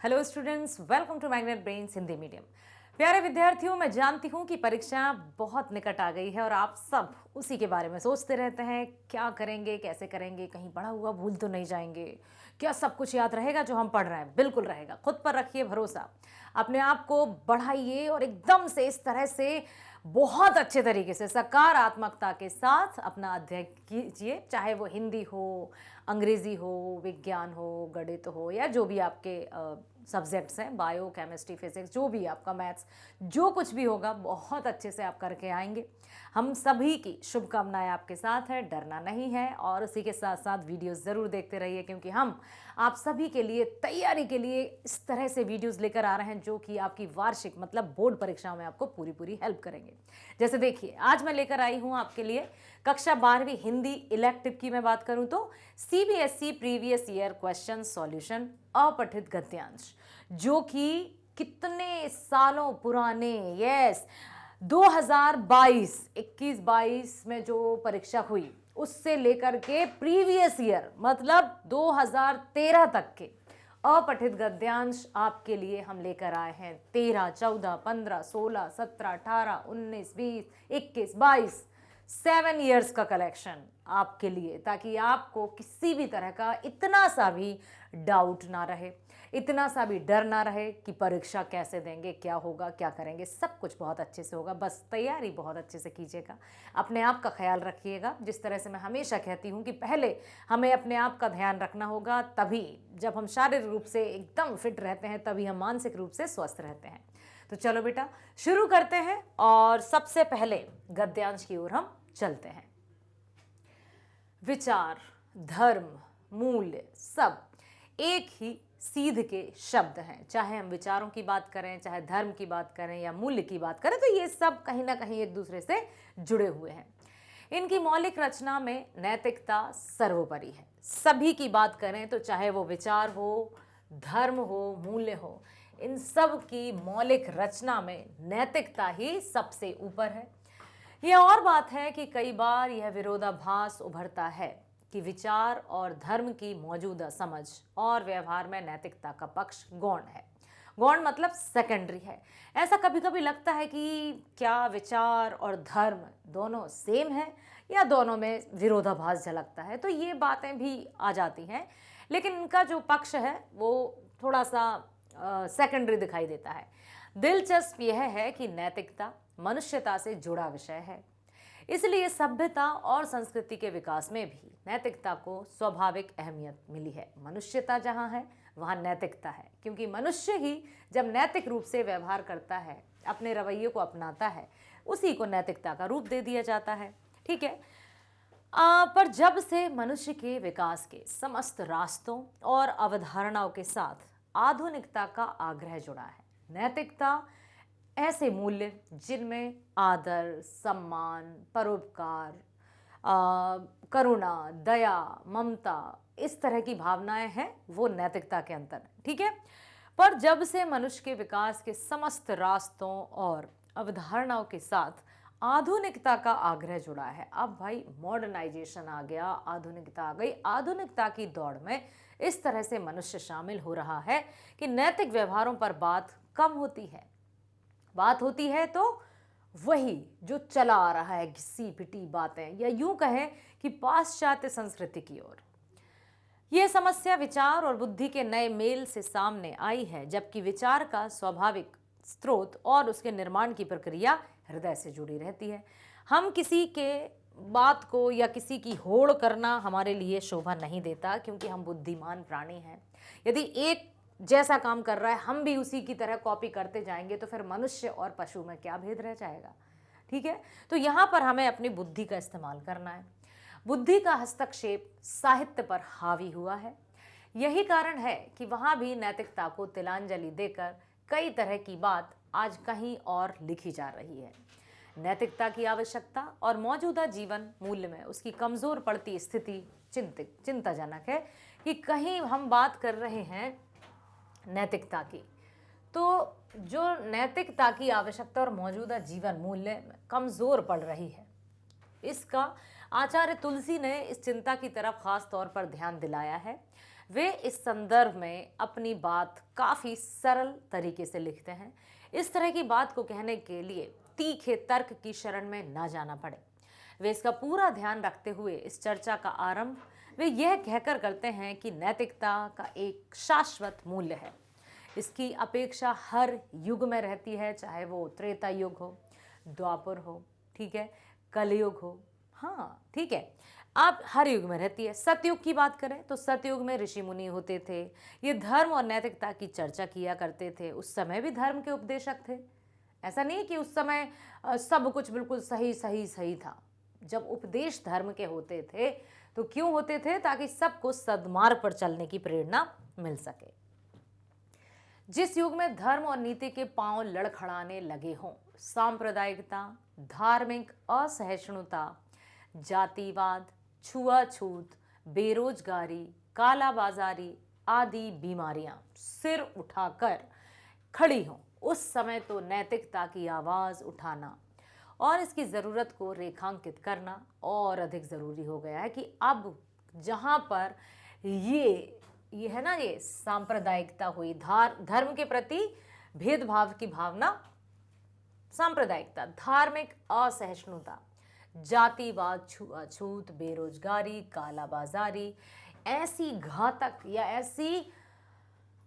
Hello students, welcome to magnet brains Hindi medium. प्यारे विद्यार्थियों, मैं जानती हूँ कि परीक्षा बहुत निकट आ गई है और आप सब उसी के बारे में सोचते रहते हैं, क्या करेंगे, कैसे करेंगे, कहीं पढ़ा हुआ भूल तो नहीं जाएंगे, क्या सब कुछ याद रहेगा जो हम पढ़ रहे हैं। बिल्कुल रहेगा। खुद पर रखिए भरोसा, अपने आप को बढ़ाइए और एकदम से इस तरह से बहुत अच्छे तरीके से सकारात्मकता के साथ अपना अध्ययन कीजिए, चाहे वो हिंदी हो, अंग्रेजी हो, विज्ञान हो, गणित हो या जो भी आपके सब्जेक्ट्स हैं, बायो, केमिस्ट्री, फिजिक्स, जो भी आपका मैथ्स, जो कुछ भी होगा बहुत अच्छे से आप करके आएंगे। हम सभी की शुभकामनाएं आपके साथ है, डरना नहीं है और उसी के साथ साथ वीडियोस ज़रूर देखते रहिए, क्योंकि हम आप सभी के लिए तैयारी के लिए इस तरह से वीडियोस लेकर आ रहे हैं जो कि आपकी वार्षिक मतलब बोर्ड परीक्षाओं में आपको पूरी पूरी हेल्प करेंगे। जैसे देखिए, आज मैं लेकर आई हूँ आपके लिए कक्षा 12वीं हिंदी इलेक्टिव की मैं बात करूँ तो CBSE previous year question solution अपठित गद्यांश, जो कि कितने सालों पुराने, यस 2022 21-22 में जो परीक्षा हुई उससे लेकर के प्रीवियस ईयर मतलब 2013 तक के अपठित गद्यांश आपके लिए हम लेकर आए हैं। 13, 14, 15, 16, 17, 18, 19, 20, 21, 22 7 ईयर्स का कलेक्शन आपके लिए, ताकि आपको किसी भी तरह का इतना सा भी डाउट ना रहे, इतना सा भी डर ना रहे कि परीक्षा कैसे देंगे, क्या होगा, क्या करेंगे। सब कुछ बहुत अच्छे से होगा, बस तैयारी बहुत अच्छे से कीजिएगा, अपने आप का ख्याल रखिएगा। जिस तरह से मैं हमेशा कहती हूँ कि पहले हमें अपने आप का ध्यान रखना होगा, तभी जब हम शारीरिक रूप से एकदम फिट रहते हैं तभी हम मानसिक रूप से स्वस्थ रहते हैं। तो चलो बेटा, शुरू करते हैं और सबसे पहले गद्यांश की ओर हम चलते हैं। विचार, धर्म, मूल्य सब एक ही सीध के शब्द हैं। चाहे हम विचारों की बात करें, चाहे धर्म की बात करें या मूल्य की बात करें, तो ये सब कहीं ना कहीं एक दूसरे से जुड़े हुए हैं। इनकी मौलिक रचना में नैतिकता सर्वोपरि है। सभी की बात करें तो चाहे वो विचार हो, धर्म हो, मूल्य हो, इन सब की मौलिक रचना में नैतिकता ही सबसे ऊपर है। यह और बात है कि कई बार यह विरोधाभास उभरता है कि विचार और धर्म की मौजूदा समझ और व्यवहार में नैतिकता का पक्ष गौण है। गौण मतलब सेकेंडरी है। ऐसा कभी कभी लगता है कि क्या विचार और धर्म दोनों सेम है या दोनों में विरोधाभास झलकता है। तो ये बातें भी आ जाती हैं, लेकिन इनका जो पक्ष है वो थोड़ा सा सेकेंडरी दिखाई देता है। दिलचस्प यह है कि नैतिकता मनुष्यता से जुड़ा विषय है, इसलिए सभ्यता और संस्कृति के विकास में भी नैतिकता को स्वाभाविक अहमियत मिली है। मनुष्यता जहाँ है वहाँ नैतिकता है, क्योंकि मनुष्य ही जब नैतिक रूप से व्यवहार करता है, अपने रवैये को अपनाता है, उसी को नैतिकता का रूप दे दिया जाता है। ठीक है। पर जब से मनुष्य के विकास के समस्त रास्तों और अवधारणाओं के साथ आधुनिकता का आग्रह जुड़ा है, नैतिकता ऐसे मूल्य जिनमें आदर, सम्मान, परोपकार, करुणा, दया, ममता, इस तरह की भावनाएं हैं, वो नैतिकता के अंतर है। ठीक है। पर जब से मनुष्य के विकास के समस्त रास्तों और अवधारणाओं के साथ आधुनिकता का आग्रह जुड़ा है, अब भाई मॉडर्नाइजेशन आ गया, आधुनिकता आ गई। आधुनिकता की दौड़ में इस तरह से मनुष्य शामिल हो रहा है कि नैतिक व्यवहारों पर बात कम होती है। बात होती है तो वही जो चला आ रहा है, घिसी पिटी बातें, या यूं कहें कि पाश्चात्य संस्कृति की ओर। यह समस्या विचार और बुद्धि के नए मेल से सामने आई है, जबकि विचार का स्वाभाविक स्रोत और उसके निर्माण की प्रक्रिया हृदय से जुड़ी रहती है। हम किसी के बात को या किसी की होड़ करना हमारे लिए शोभा नहीं देता, क्योंकि हम बुद्धिमान प्राणी हैं। यदि एक जैसा काम कर रहा है हम भी उसी की तरह कॉपी करते जाएंगे तो फिर मनुष्य और पशु में क्या भेद रह जाएगा। ठीक है। तो यहाँ पर हमें अपनी बुद्धि का इस्तेमाल करना है। बुद्धि का हस्तक्षेप साहित्य पर हावी हुआ है। यही कारण है कि वहाँ भी नैतिकता को तिलांजलि देकर कई तरह की बात आज कहीं और लिखी जा रही है। नैतिकता की आवश्यकता और मौजूदा जीवन मूल्य में उसकी कमज़ोर पड़ती स्थिति चिंताजनक है कि कहीं हम बात कर रहे हैं नैतिकता की, तो जो नैतिकता की आवश्यकता और मौजूदा जीवन मूल्य कमज़ोर पड़ रही है, इसका आचार्य तुलसी ने इस चिंता की तरफ खास तौर पर ध्यान दिलाया है। वे इस संदर्भ में अपनी बात काफी सरल तरीके से लिखते हैं। इस तरह की बात को कहने के लिए तीखे तर्क की शरण में ना जाना पड़े। वे इसका पूरा ध्यान रखते हुए इस चर्चा का आरंभ वे यह कहकर करते हैं कि नैतिकता का एक शाश्वत मूल्य है। इसकी अपेक्षा हर युग में रहती है, चाहे वो त्रेता युग हो, द्वापर हो, ठीक है, कलयुग हो, हाँ ठीक है, आप हर युग में रहती है। सतयुग की बात करें तो सतयुग में ऋषि मुनि होते थे, ये धर्म और नैतिकता की चर्चा किया करते थे। उस समय भी धर्म के उपदेशक थे। ऐसा नहीं कि उस समय सब कुछ बिल्कुल सही सही सही था। जब उपदेश धर्म के होते थे तो क्यों होते थे? ताकि सबको सद्मार्ग पर चलने की प्रेरणा मिल सके। जिस युग में धर्म और नीति के पांव लड़खड़ाने लगे हों, सांप्रदायिकता, धार्मिक असहिष्णुता, जातिवाद, छुआछूत, बेरोजगारी, कालाबाजारी आदि बीमारियां सिर उठाकर खड़ी हों, उस समय तो नैतिकता की आवाज उठाना और इसकी ज़रूरत को रेखांकित करना और अधिक ज़रूरी हो गया है। कि अब जहाँ पर ये है ना, ये सांप्रदायिकता हुई, धर्म के प्रति भेदभाव की भावना, सांप्रदायिकता, धार्मिक असहिष्णुता, जातिवाद, छुआछूत, बेरोजगारी, कालाबाजारी, ऐसी घातक या ऐसी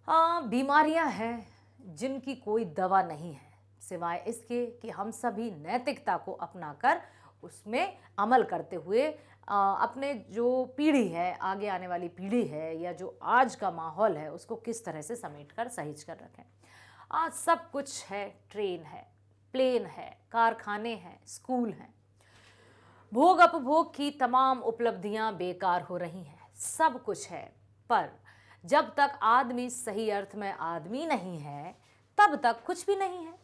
बीमारियां हैं जिनकी कोई दवा नहीं है सिवाय इसके कि हम सभी नैतिकता को अपनाकर उसमें अमल करते हुए अपने जो पीढ़ी है, आगे आने वाली पीढ़ी है, या जो आज का माहौल है, उसको किस तरह से समेट कर सहेज कर रखें। आज सब कुछ है, ट्रेन है, प्लेन है, कारखाने हैं, स्कूल हैं, भोग उपभोग की तमाम उपलब्धियां बेकार हो रही हैं। सब कुछ है, पर जब तक आदमी सही अर्थ में आदमी नहीं है तब तक कुछ भी नहीं है।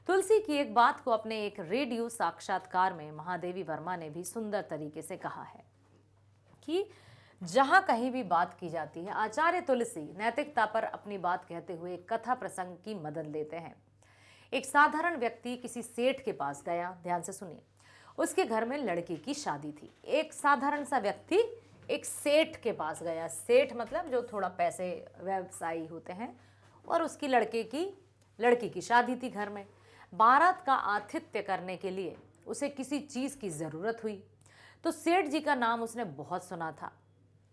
तुलसी की एक बात को अपने एक रेडियो साक्षात्कार में महादेवी वर्मा ने भी सुंदर तरीके से कहा है कि जहां कहीं भी बात की जाती है, आचार्य तुलसी नैतिकता पर अपनी बात कहते हुए कथा प्रसंग की मदद लेते हैं। एक साधारण व्यक्ति किसी सेठ के पास गया। ध्यान से सुनिए। उसके घर में लड़की की शादी थी। एक साधारण सा व्यक्ति एक सेठ के पास गया। सेठ मतलब जो थोड़ा पैसे व्यवसायी होते हैं, और उसकी लड़की की शादी थी घर में। बारात का आतिथ्य करने के लिए उसे किसी चीज़ की ज़रूरत हुई, तो सेठ जी का नाम उसने बहुत सुना था।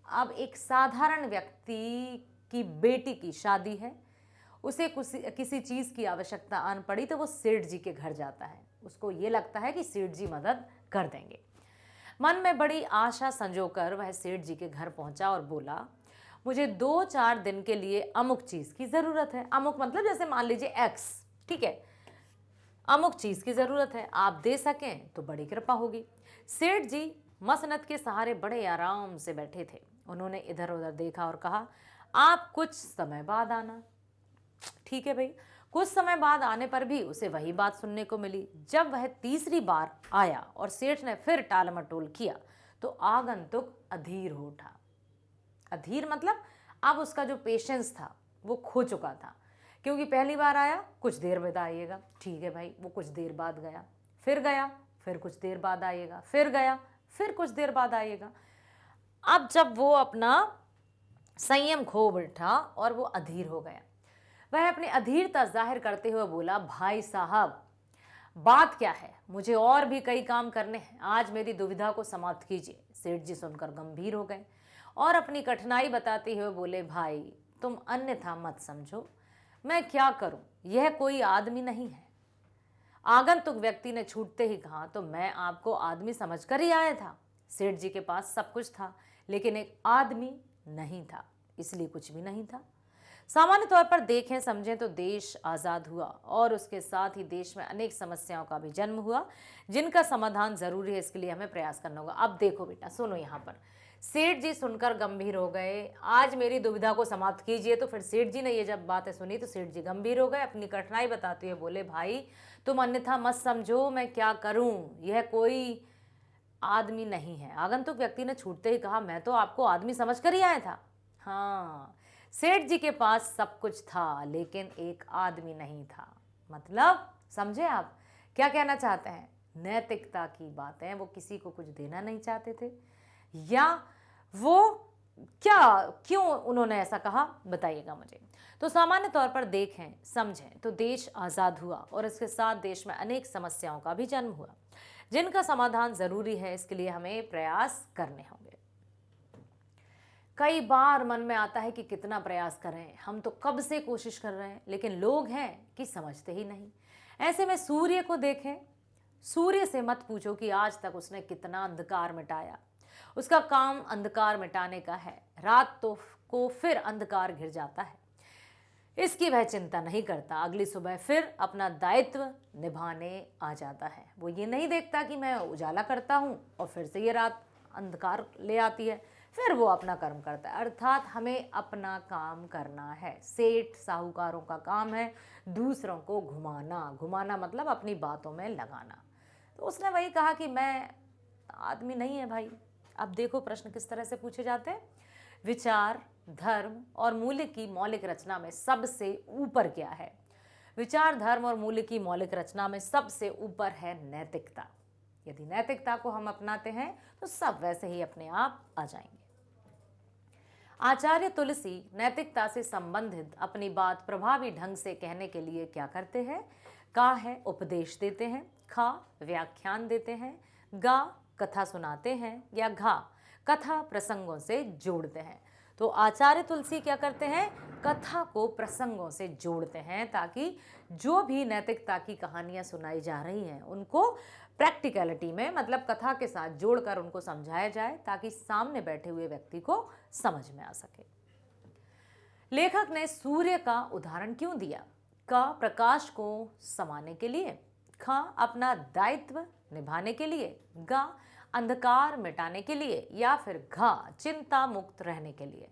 अब एक साधारण व्यक्ति की बेटी की शादी है, उसे किसी चीज़ की आवश्यकता आन पड़ी तो वो सेठ जी के घर जाता है। उसको ये लगता है कि सेठ जी मदद कर देंगे। मन में बड़ी आशा संजोकर वह सेठ जी के घर पहुंचा और बोला, मुझे 2-4 दिन के लिए अमुक चीज़ की ज़रूरत है। अमुक मतलब जैसे मान लीजिए एक्स, ठीक है, अमुक चीज़ की ज़रूरत है, आप दे सकें तो बड़ी कृपा होगी। सेठ जी मसनद के सहारे बड़े आराम से बैठे थे। उन्होंने इधर उधर देखा और कहा, आप कुछ समय बाद आना। ठीक है भाई। कुछ समय बाद आने पर भी उसे वही बात सुनने को मिली। जब वह तीसरी बार आया और सेठ ने फिर टाल मटोल किया तो आगंतुक अधीर हो उठा। अधीर मतलब अब उसका जो पेशेंस था वो खो चुका था, क्योंकि पहली बार आया, कुछ देर बाद आइएगा। ठीक है भाई। वो कुछ देर बाद गया, फिर कुछ देर बाद आइएगा, फिर गया, फिर कुछ देर बाद आइएगा। अब जब वो अपना संयम खो बैठा और वो अधीर हो गया, वह अपनी अधीरता जाहिर करते हुए बोला, भाई साहब बात क्या है, मुझे और भी कई काम करने हैं, आज मेरी दुविधा को समाप्त कीजिए। सेठ जी सुनकर गंभीर हो गए और अपनी कठिनाई बताते हुए बोले, भाई तुम अन्यथा मत समझो, मैं क्या करूं, यह कोई आदमी नहीं है। आगंतुक व्यक्ति ने छूटते ही कहा, तो मैं आपको आदमी समझकर ही आया था। सेठ जी के पास सब कुछ था, लेकिन एक आदमी नहीं था, इसलिए कुछ भी नहीं था। सामान्य तौर पर देखें समझें तो देश आज़ाद हुआ और उसके साथ ही देश में अनेक समस्याओं का भी जन्म हुआ, जिनका समाधान जरूरी है। इसके लिए हमें प्रयास करना होगा। अब देखो बेटा, सुनो, यहाँ पर सेठ जी सुनकर गंभीर हो गए, आज मेरी दुविधा को समाप्त कीजिए। तो फिर सेठ जी ने ये जब बातें सुनी तो सेठ जी गंभीर हो गए, अपनी कठिनाई बताते हुए बोले, भाई तुम अन्यथा मत समझो, मैं क्या करूं, यह कोई आदमी नहीं है। आगंतुक व्यक्ति ने छूटते ही कहा, मैं तो आपको आदमी समझकर ही आया था। हाँ, सेठ जी के पास सब कुछ था, लेकिन एक आदमी नहीं था। मतलब समझे आप क्या कहना चाहते हैं? नैतिकता की बातें, वो किसी को कुछ देना नहीं चाहते थे, या वो क्या, क्यों उन्होंने ऐसा कहा, बताइएगा मुझे। तो सामान्य तौर पर देखें समझें तो देश आज़ाद हुआ और इसके साथ देश में अनेक समस्याओं का भी जन्म हुआ, जिनका समाधान जरूरी है। इसके लिए हमें प्रयास करने होंगे। कई बार मन में आता है कि कितना प्रयास करें, हम तो कब से कोशिश कर रहे हैं, लेकिन लोग हैं कि समझते ही नहीं। ऐसे में सूर्य को देखें। सूर्य से मत पूछो कि आज तक उसने कितना अंधकार मिटाया, उसका काम अंधकार मिटाने का है। रात तो को फिर अंधकार घिर जाता है, इसकी वह चिंता नहीं करता। अगली सुबह फिर अपना दायित्व निभाने आ जाता है। वो ये नहीं देखता कि मैं उजाला करता हूँ और फिर से ये रात अंधकार ले आती है, फिर वो अपना कर्म करता है। अर्थात हमें अपना काम करना है। सेठ साहूकारों का काम है दूसरों को घुमाना। घुमाना मतलब अपनी बातों में लगाना। तो उसने वही कहा कि मैं आदमी नहीं है भाई। अब देखो प्रश्न किस तरह से पूछे जाते हैं। विचार, धर्म और मूल्य की मौलिक रचना में सबसे ऊपर क्या है? विचार, धर्म और मूल्य की मौलिक रचना में सबसे ऊपर है नैतिकता। यदि नैतिकता को हम अपनाते हैं तो सब वैसे ही अपने आप आ जाएंगे। आचार्य तुलसी नैतिकता से संबंधित अपनी बात प्रभावी ढंग से कहने के लिए क्या करते हैं? का है उपदेश देते हैं, खा व्याख्यान देते हैं, गा कथा सुनाते हैं, या घा कथा प्रसंगों से जोड़ते हैं। तो आचार्य तुलसी क्या करते हैं? कथा को प्रसंगों से जोड़ते हैं, ताकि जो भी नैतिकता की कहानियां सुनाई जा रही हैं उनको प्रैक्टिकलिटी में, मतलब कथा के साथ जोड़कर उनको समझाया जाए, ताकि सामने बैठे हुए व्यक्ति को समझ में आ सके। लेखक ने सूर्य का उदाहरण क्यों दिया? का प्रकाश को समाने के लिए, खा अपना दायित्व निभाने के लिए, गा अंधकार मिटाने के लिए, या फिर घा चिंता मुक्त रहने के लिए।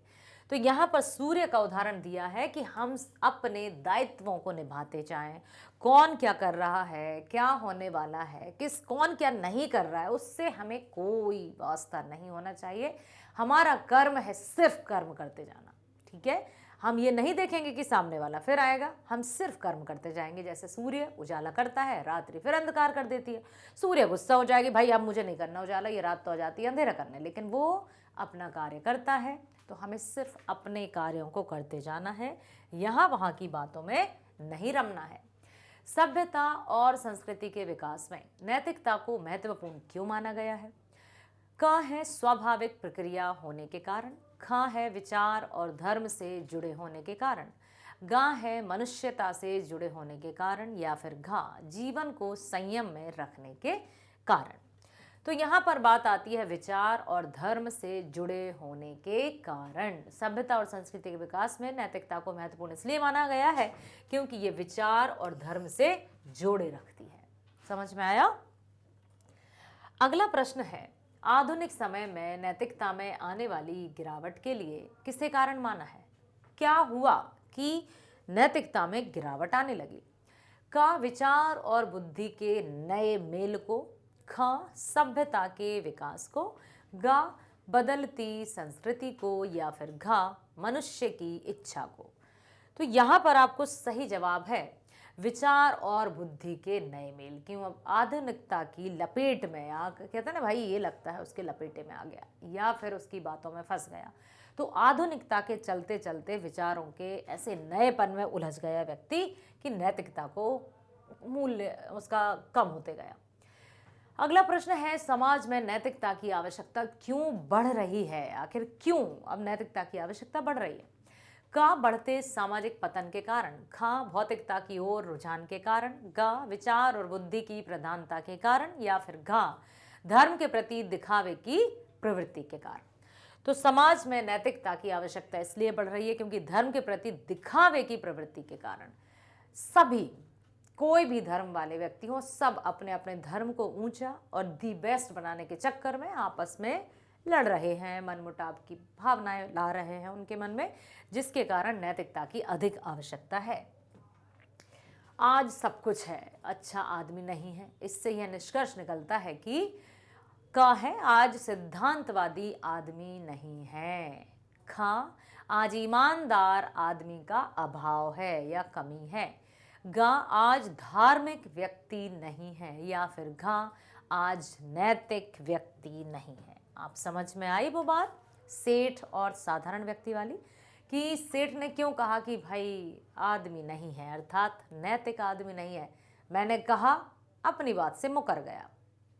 तो यहाँ पर सूर्य का उदाहरण दिया है कि हम अपने दायित्वों को निभाते जाएं। कौन क्या कर रहा है, क्या होने वाला है, कौन क्या नहीं कर रहा है, उससे हमें कोई वास्ता नहीं होना चाहिए। हमारा कर्म है सिर्फ कर्म करते जाना, ठीक है। हम ये नहीं देखेंगे कि सामने वाला फिर आएगा, हम सिर्फ कर्म करते जाएंगे। जैसे सूर्य उजाला करता है, रात्रि फिर अंधकार कर देती है। सूर्य गुस्सा हो जाएगी, भाई अब मुझे नहीं करना उजाला, ये रात तो आ जाती है अंधेरा करने, लेकिन वो अपना कार्य करता है। तो हमें सिर्फ अपने कार्यों को करते जाना है, यहाँ वहाँ की बातों में नहीं रमना है। सभ्यता और संस्कृति के विकास में नैतिकता को महत्वपूर्ण क्यों माना गया है? क है स्वाभाविक प्रक्रिया होने के कारण, ख है विचार और धर्म से जुड़े होने के कारण, गा है मनुष्यता से जुड़े होने के कारण, या फिर घा जीवन को संयम में रखने के कारण। तो यहाँ पर बात आती है विचार और धर्म से जुड़े होने के कारण। सभ्यता और संस्कृति के विकास में नैतिकता को महत्वपूर्ण इसलिए माना गया है क्योंकि ये विचार और धर्म से जोड़े रखती है। समझ में आया? अगला प्रश्न है, आधुनिक समय में नैतिकता में आने वाली गिरावट के लिए किसे कारण माना है? क्या हुआ कि नैतिकता में गिरावट आने लगी? का विचार और बुद्धि के नए मेल को, ख सभ्यता के विकास को, गा बदलती संस्कृति को, या फिर घा मनुष्य की इच्छा को। तो यहाँ पर आपको सही जवाब है विचार और बुद्धि के नए मेल। क्यों? अब आधुनिकता की लपेट में कहते हैं ना भाई, ये लगता है उसके लपेटे में आ गया या फिर उसकी बातों में फंस गया। तो आधुनिकता के चलते चलते विचारों के ऐसे नएपन में उलझ गया व्यक्ति कि नैतिकता को मूल्य उसका कम होते गया। अगला प्रश्न है, समाज में नैतिकता की आवश्यकता क्यों बढ़ रही है? आखिर क्यों अब नैतिकता की आवश्यकता बढ़ रही है? का बढ़ते सामाजिक पतन के कारण, खा भौतिकता की ओर रुझान के कारण, गा विचार और बुद्धि की प्रधानता के कारण, या फिर घा धर्म के प्रति दिखावे की प्रवृत्ति के कारण। तो समाज में नैतिकता की आवश्यकता इसलिए बढ़ रही है क्योंकि धर्म के प्रति दिखावे की प्रवृत्ति के कारण सभी, कोई भी धर्म वाले व्यक्ति हो, सब अपने अपने धर्म को ऊंचा और दी बेस्ट बनाने के चक्कर में आपस में लड़ रहे हैं, मनमुटाव की भावनाएं ला रहे हैं उनके मन में, जिसके कारण नैतिकता की अधिक आवश्यकता है। आज सब कुछ है, अच्छा आदमी नहीं है। इससे यह निष्कर्ष निकलता है कि का है आज सिद्धांतवादी आदमी नहीं है, खा आज ईमानदार आदमी का अभाव है या कमी है, गा आज धार्मिक व्यक्ति नहीं है, या फिर घा आज नैतिक व्यक्ति नहीं है। आप समझ में आई वो बात? सेठ और साधारण व्यक्ति वाली, कि सेठ ने क्यों कहा कि भाई आदमी नहीं है, अर्थात नैतिक आदमी नहीं है, मैंने कहा, अपनी बात से मुकर गया।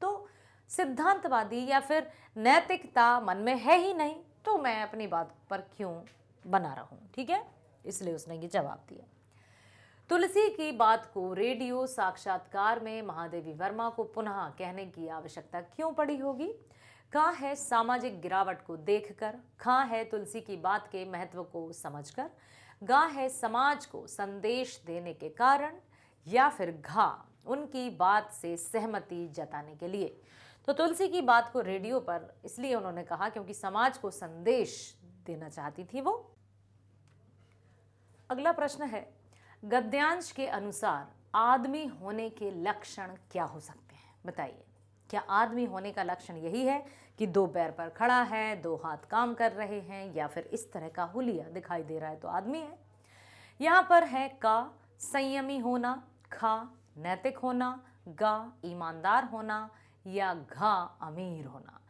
तो सिद्धांतवादी या फिर नैतिकता मन में है ही नहीं, तो मैं अपनी बात पर क्यों बना रहूं, ठीक है, इसलिए उसने ये जवाब दिया। तुलसी की बात को रेडियो साक्षात्कार में महादेवी वर्मा को पुनः कहने की आवश्यकता क्यों पड़ी होगी? कहाँ है सामाजिक गिरावट को देखकर, कहाँ है तुलसी की बात के महत्व को समझकर, गा है समाज को संदेश देने के कारण, या फिर घा उनकी बात से सहमति जताने के लिए? तो तुलसी की बात को रेडियो पर इसलिए उन्होंने कहा क्योंकि समाज को संदेश देना चाहती थी वो। अगला प्रश्न है, गद्यांश के अनुसार आदमी होने के लक्षण क्या हो सकते हैं? बताइए, क्या आदमी होने का लक्षण यही है कि दो पैर पर खड़ा है, दो हाथ काम कर रहे हैं, या फिर इस तरह का हुलिया दिखाई दे रहा है तो आदमी है? यहाँ पर है का संयमी होना, खा नैतिक होना, गा ईमानदार होना, या घा अमीर होना।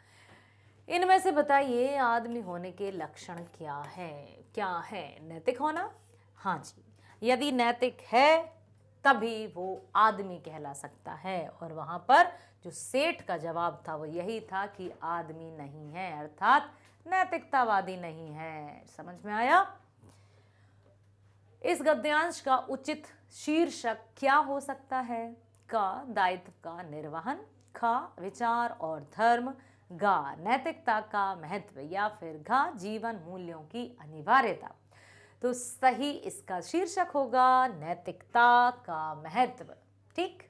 इनमें से बताइए आदमी होने के लक्षण क्या है? क्या है? नैतिक होना? हाँ जी, यदि नैतिक है तभी वो आदमी कहला सकता है, और वहां पर जो सेठ का जवाब था वो यही था कि आदमी नहीं है, अर्थात नैतिकतावादी नहीं है। समझ में आया? इस गद्यांश का उचित शीर्षक क्या हो सकता है? का दायित्व का निर्वहन, खा विचार और धर्म, गा नैतिकता का महत्व, या फिर घा जीवन मूल्यों की अनिवार्यता। तो सही इसका शीर्षक होगा नैतिकता का महत्व। ठीक,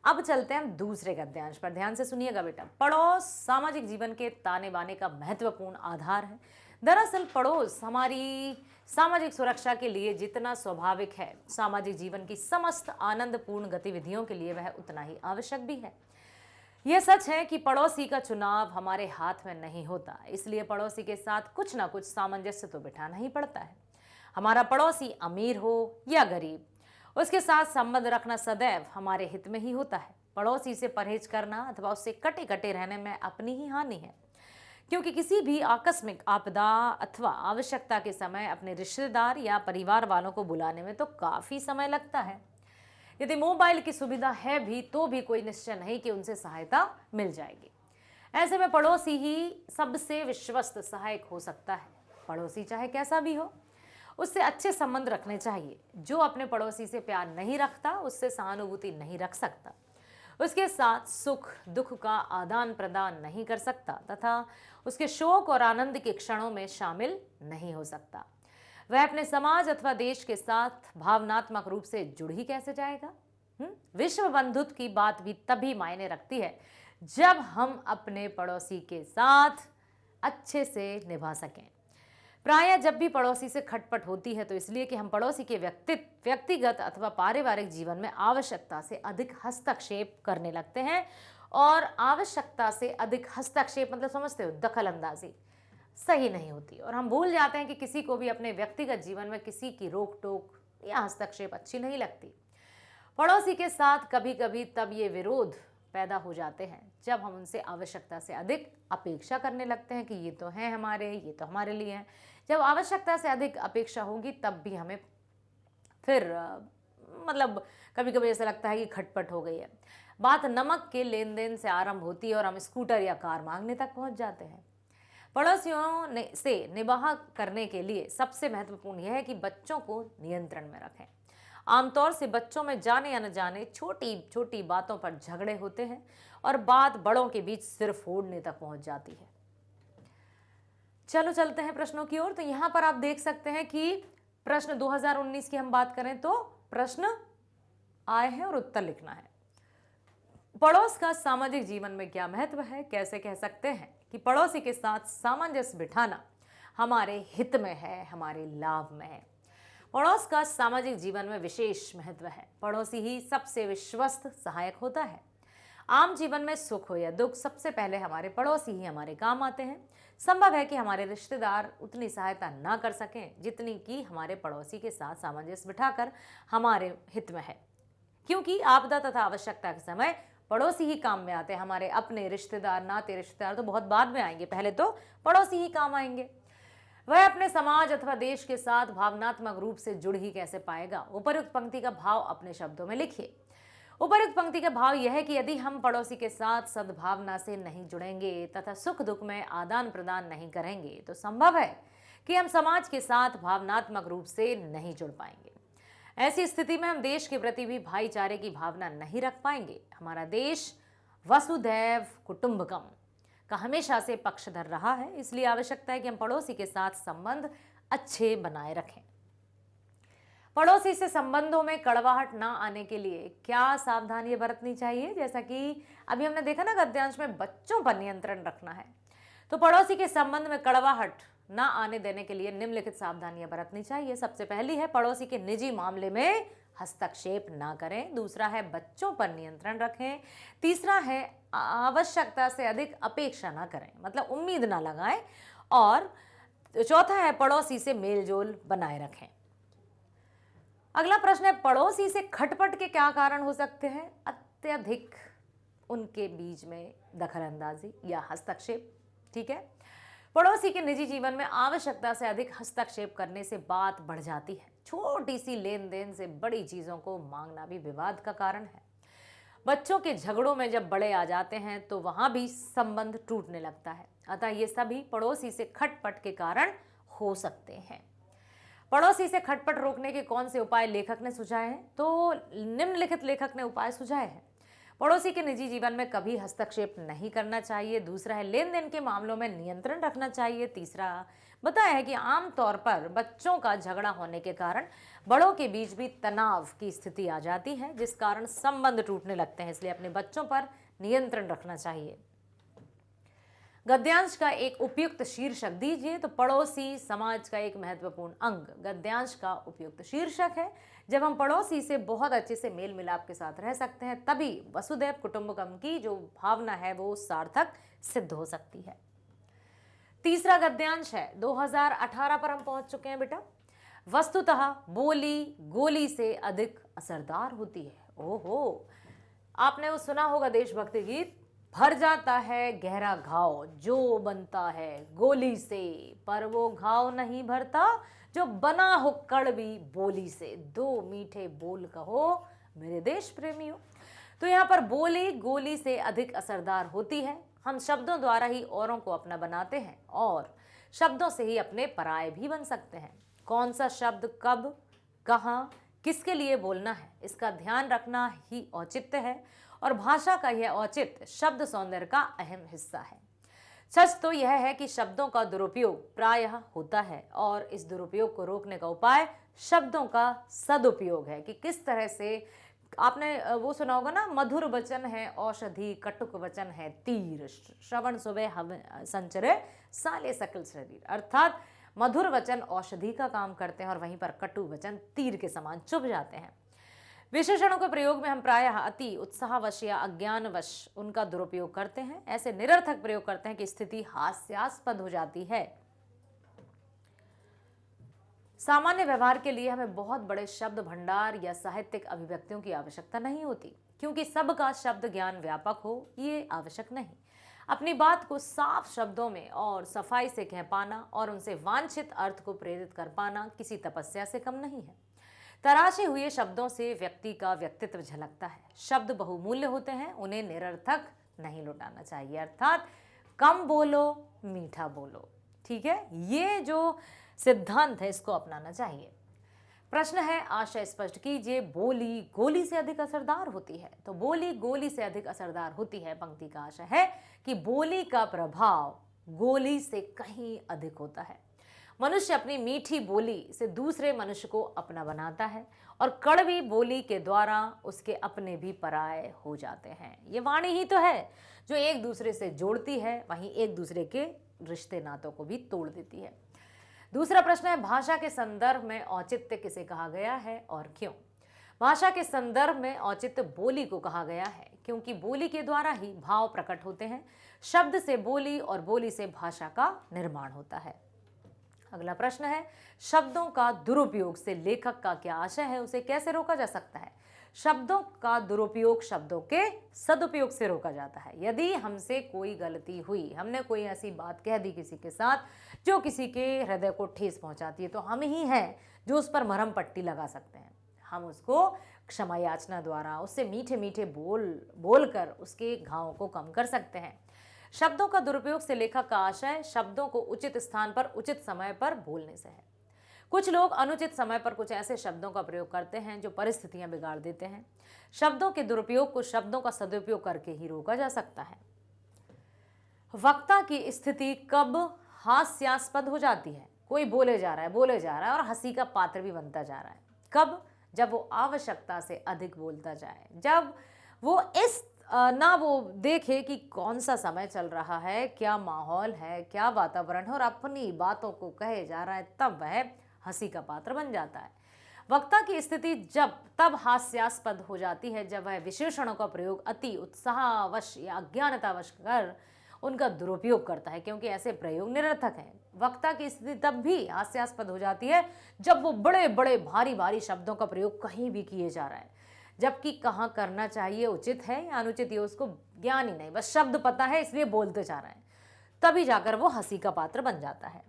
अब चलते हैं दूसरे गद्यांश पर। ध्यान से सुनिएगा बेटा। पड़ोस सामाजिक जीवन के ताने बाने का महत्वपूर्ण आधार है। दरअसल पड़ोस हमारी सामाजिक सुरक्षा के लिए जितना स्वाभाविक है, सामाजिक जीवन की समस्त आनंदपूर्ण गतिविधियों के लिए वह उतना ही आवश्यक भी है। यह सच है कि पड़ोसी का चुनाव हमारे हाथ में नहीं होता, इसलिए पड़ोसी के साथ कुछ ना कुछ सामंजस्य तो बिठाना ही पड़ता है। हमारा पड़ोसी अमीर हो या गरीब, उसके साथ संबंध रखना सदैव हमारे हित में ही होता है। पड़ोसी से परहेज करना अथवा उससे कटे कटे रहने में अपनी ही हानि है, क्योंकि किसी भी आकस्मिक आपदा अथवा आवश्यकता के समय अपने रिश्तेदार या परिवार वालों को बुलाने में तो काफी समय लगता है। यदि मोबाइल की सुविधा है भी तो भी कोई निश्चय नहीं कि उनसे सहायता मिल जाएगी। ऐसे में पड़ोसी ही सबसे विश्वस्त सहायक हो सकता है। पड़ोसी चाहे कैसा भी हो, उससे अच्छे संबंध रखने चाहिए। जो अपने पड़ोसी से प्यार नहीं रखता उससे सहानुभूति नहीं रख सकता, उसके साथ सुख दुख का आदान प्रदान नहीं कर सकता तथा उसके शोक और आनंद के क्षणों में शामिल नहीं हो सकता। वह अपने समाज अथवा देश के साथ भावनात्मक रूप से जुड़ ही कैसे जाएगा? विश्व बंधुत्व की बात भी तभी मायने रखती है जब हम अपने पड़ोसी के साथ अच्छे से निभा सकें। प्रायः जब भी पड़ोसी से खटपट होती है तो इसलिए कि हम पड़ोसी के व्यक्तिगत अथवा पारिवारिक जीवन में आवश्यकता से अधिक हस्तक्षेप करने लगते हैं। और आवश्यकता से अधिक हस्तक्षेप मतलब समझते हो, दखल अंदाजी सही नहीं होती, और हम भूल जाते हैं कि किसी को भी अपने व्यक्तिगत जीवन में किसी की रोक टोक या हस्तक्षेप अच्छी नहीं लगती। पड़ोसी के साथ कभी कभी तब ये विरोध पैदा हो जाते हैं जब हम उनसे आवश्यकता से अधिक अपेक्षा करने लगते हैं कि ये तो हैं हमारे, ये तो हमारे लिए हैं। जब आवश्यकता से अधिक अपेक्षा होगी तब भी हमें फिर मतलब कभी कभी ऐसा लगता है कि खटपट हो गई है। बात नमक के लेन देन से आरंभ होती है और हम स्कूटर या कार मांगने तक पहुंच जाते हैं। पड़ोसियों से निबाह करने के लिए सबसे महत्वपूर्ण यह है कि बच्चों को नियंत्रण में रखें। आमतौर से बच्चों में जाने या न जाने छोटी छोटी बातों पर झगड़े होते हैं और बात बड़ों के बीच सिर फोड़ने तक पहुंच जाती है। चलो चलते हैं प्रश्नों की ओर। तो यहां पर आप देख सकते हैं कि प्रश्न 2019 की हम बात करें तो प्रश्न आए हैं और उत्तर लिखना है। पड़ोस का सामाजिक जीवन में क्या महत्व है? कैसे कह सकते हैं कि पड़ोसी के साथ सामंजस्य बिठाना हमारे हित में है, हमारे लाभ में है। पड़ोस का सामाजिक जीवन में विशेष महत्व है। पड़ोसी ही सबसे विश्वस्त सहायक होता है। आम जीवन में सुख हो या दुख सबसे पहले हमारे पड़ोसी ही हमारे काम आते हैं। संभव है कि हमारे रिश्तेदार उतनी सहायता ना कर सकें जितनी कि हमारे पड़ोसी के साथ सामंजस्य बिठाकर हमारे हित में है, क्योंकि आपदा तथा आवश्यकता के समय पड़ोसी ही काम में आते हैं। हमारे अपने रिश्तेदार, नाते रिश्तेदार तो बहुत बाद में आएंगे, पहले तो पड़ोसी ही काम आएंगे। वह अपने समाज अथवा देश के साथ भावनात्मक रूप से जुड़ ही कैसे पाएगा। उपयुक्त पंक्ति का भाव अपने शब्दों में लिखिए। उपयुक्त पंक्ति का भाव यह है कि यदि हम पड़ोसी के साथ सद्भावना से नहीं जुड़ेंगे तथा सुख दुख में आदान प्रदान नहीं करेंगे तो संभव है कि हम समाज के साथ भावनात्मक रूप से नहीं जुड़ पाएंगे। ऐसी स्थिति में हम देश के प्रति भी भाईचारे की भावना नहीं रख पाएंगे। हमारा देश वसुधैव कुटुंबकम का हमेशा से पक्षधर रहा है, इसलिए आवश्यकता है कि हम पड़ोसी के साथ संबंध अच्छे बनाए रखें। पड़ोसी से संबंधों में कड़वाहट ना आने के लिए क्या सावधानी बरतनी चाहिए। जैसा कि अभी हमने देखा ना गद्यांश में बच्चों पर नियंत्रण रखना है, तो पड़ोसी के संबंध में कड़वाहट ना आने देने के लिए निम्नलिखित सावधानियां बरतनी चाहिए। सबसे पहली है पड़ोसी के निजी मामले में हस्तक्षेप ना करें। दूसरा है बच्चों पर नियंत्रण रखें। तीसरा है आवश्यकता से अधिक अपेक्षा ना करें, मतलब उम्मीद ना लगाएं। और चौथा है पड़ोसी से मेलजोल बनाए रखें। अगला प्रश्न है पड़ोसी से खटपट के क्या कारण हो सकते हैं। अत्यधिक उनके बीच में दखलंदाजी या हस्तक्षेप। ठीक है, पड़ोसी के निजी जीवन में आवश्यकता से अधिक हस्तक्षेप करने से बात बढ़ जाती है। छोटी सी लेन देन से बड़ी चीजों को मांगना भी विवाद का कारण है। बच्चों के झगड़ों में जब बड़े आ जाते हैं तो वहां भी संबंध टूटने लगता है। अतः ये सभी पड़ोसी से खटपट के कारण हो सकते हैं। पड़ोसी से खटपट रोकने के कौन से उपाय लेखक ने सुझाए हैं, तो निम्नलिखित लेखक ने उपाय सुझाए हैं। पड़ोसी के निजी जीवन में कभी हस्तक्षेप नहीं करना चाहिए। दूसरा है लेन देन के मामलों में नियंत्रण रखना चाहिए। तीसरा बताया है कि आमतौर पर बच्चों का झगड़ा होने के कारण बड़ों के बीच भी तनाव की स्थिति आ जाती है, जिस कारण संबंध टूटने लगते हैं, इसलिए अपने बच्चों पर नियंत्रण रखना चाहिए। गद्यांश का एक उपयुक्त शीर्षक दीजिए। तो पड़ोसी समाज का एक महत्वपूर्ण अंग गद्यांश का उपयुक्त शीर्षक है। जब हम पड़ोसी से बहुत अच्छे से मेल मिलाप के साथ रह सकते हैं तभी वसुधैव कुटुंबकम की जो भावना है वो सार्थक सिद्ध हो सकती है। तीसरा गद्यांश है 2018 पर हम पहुंच चुके हैं बेटा। वस्तुतः बोली गोली से अधिक असरदार होती है। ओहो, आपने वो सुना होगा देशभक्ति गीत, भर जाता है गहरा घाव जो बनता है गोली से, पर वो घाव नहीं भरता जो बना हो कड़वी बोली से। दो मीठे बोल कहो मेरे देश प्रेमियों। तो यहाँ पर बोली गोली से अधिक असरदार होती है। हम शब्दों द्वारा ही औरों को अपना बनाते हैं और शब्दों से ही अपने पराये भी बन सकते हैं। कौन सा शब्द कब, कहाँ, किसके लिए बोलना है, इसका ध्यान रखना ही औचित्य है और भाषा का यह औचित्य शब्द सौंदर्य का अहम हिस्सा है। सच तो यह है कि शब्दों का दुरुपयोग प्रायः होता है और इस दुरुपयोग को रोकने का उपाय शब्दों का सदुपयोग है। कि किस तरह से आपने वो सुना होगा ना, मधुर वचन है औषधि, कटुक वचन है तीर, श्रवण सुबह संचरे साले सकल शरीर। अर्थात मधुर वचन औषधि का काम करते हैं और वहीं पर कटु वचन तीर के समान चुभ जाते हैं। विशेषणों के प्रयोग में हम प्रायः अति उत्साहवश या अज्ञानवश उनका दुरुपयोग करते हैं। ऐसे निरर्थक प्रयोग करते हैं कि स्थिति हास्यास्पद हो जाती है। सामान्य व्यवहार के लिए हमें बहुत बड़े शब्द भंडार या साहित्यिक अभिव्यक्तियों की आवश्यकता नहीं होती, क्योंकि सबका शब्द ज्ञान व्यापक हो ये आवश्यक नहीं। अपनी बात को साफ शब्दों में और सफाई से कह पाना और उनसे वांछित अर्थ को प्रेरित कर पाना किसी तपस्या से कम नहीं है। तराशे हुए शब्दों से व्यक्ति का व्यक्तित्व झलकता है। शब्द बहुमूल्य होते हैं, उन्हें निरर्थक नहीं लुटाना चाहिए। अर्थात कम बोलो मीठा बोलो। ठीक है, ये जो सिद्धांत है इसको अपनाना चाहिए। प्रश्न है आशय स्पष्ट कीजिए। बोली गोली से अधिक असरदार होती है। तो बोली गोली से अधिक असरदार होती है। पंक्ति का आशय है कि बोली का प्रभाव गोली से कहीं अधिक होता है। मनुष्य अपनी मीठी बोली से दूसरे मनुष्य को अपना बनाता है और कड़वी बोली के द्वारा उसके अपने भी पराये हो जाते हैं। ये वाणी ही तो है जो एक दूसरे से जोड़ती है, वहीं एक दूसरे के रिश्ते नातों को भी तोड़ देती है। दूसरा प्रश्न है भाषा के संदर्भ में औचित्य किसे कहा गया है और क्यों। भाषा के संदर्भ में औचित्य बोली को कहा गया है क्योंकि बोली के द्वारा ही भाव प्रकट होते हैं। शब्द से बोली और बोली से भाषा का निर्माण होता है। अगला प्रश्न है शब्दों का दुरुपयोग से लेखक का क्या आशय है, उसे कैसे रोका जा सकता है। शब्दों का दुरुपयोग शब्दों के सदुपयोग से रोका जाता है। यदि हमसे कोई गलती हुई, हमने कोई ऐसी बात कह दी किसी के साथ जो किसी के हृदय को ठेस पहुंचाती है, तो हम ही हैं जो उस पर मरहम पट्टी लगा सकते हैं। हम उसको क्षमा याचना द्वारा, उससे मीठे मीठे बोल कर उसके घाव को कम कर सकते हैं। शब्दों का दुरुपयोग से लेखक का आशय शब्दों को उचित स्थान पर उचित समय पर बोलने से है। कुछ लोग अनुचित समय पर कुछ ऐसे शब्दों का प्रयोग करते हैं जो परिस्थितियां बिगाड़ देते हैं। शब्दों के दुरुपयोग को शब्दों का सदुपयोग करके ही रोका जा सकता है। वक्ता की स्थिति कब हास्यास्पद हो जाती है? कोई बोले जा रहा है और हंसी का पात्र भी बनता जा रहा है। कब? जब वो आवश्यकता से अधिक बोलता जाए, जब वो ना वो देखे कि कौन सा समय चल रहा है, क्या माहौल है, क्या वातावरण है, और अपनी बातों को कहे जा रहा है, तब वह हंसी का पात्र बन जाता है। वक्ता की स्थिति तब हास्यास्पद हो जाती है जब वह विशेषणों का प्रयोग अति उत्साहवश या अज्ञानतावश कर उनका दुरुपयोग करता है, क्योंकि ऐसे प्रयोग निरर्थक हैं। वक्ता की स्थिति तब भी हास्यास्पद हो जाती है जब वो बड़े बड़े भारी भारी शब्दों का प्रयोग कहीं भी किए जा रहा है, जबकि कहाँ करना चाहिए, उचित है या अनुचित, ये उसको ज्ञान ही नहीं, बस शब्द पता है इसलिए बोलते जा रहे हैं। तभी जाकर वो हंसी का पात्र बन जाता है।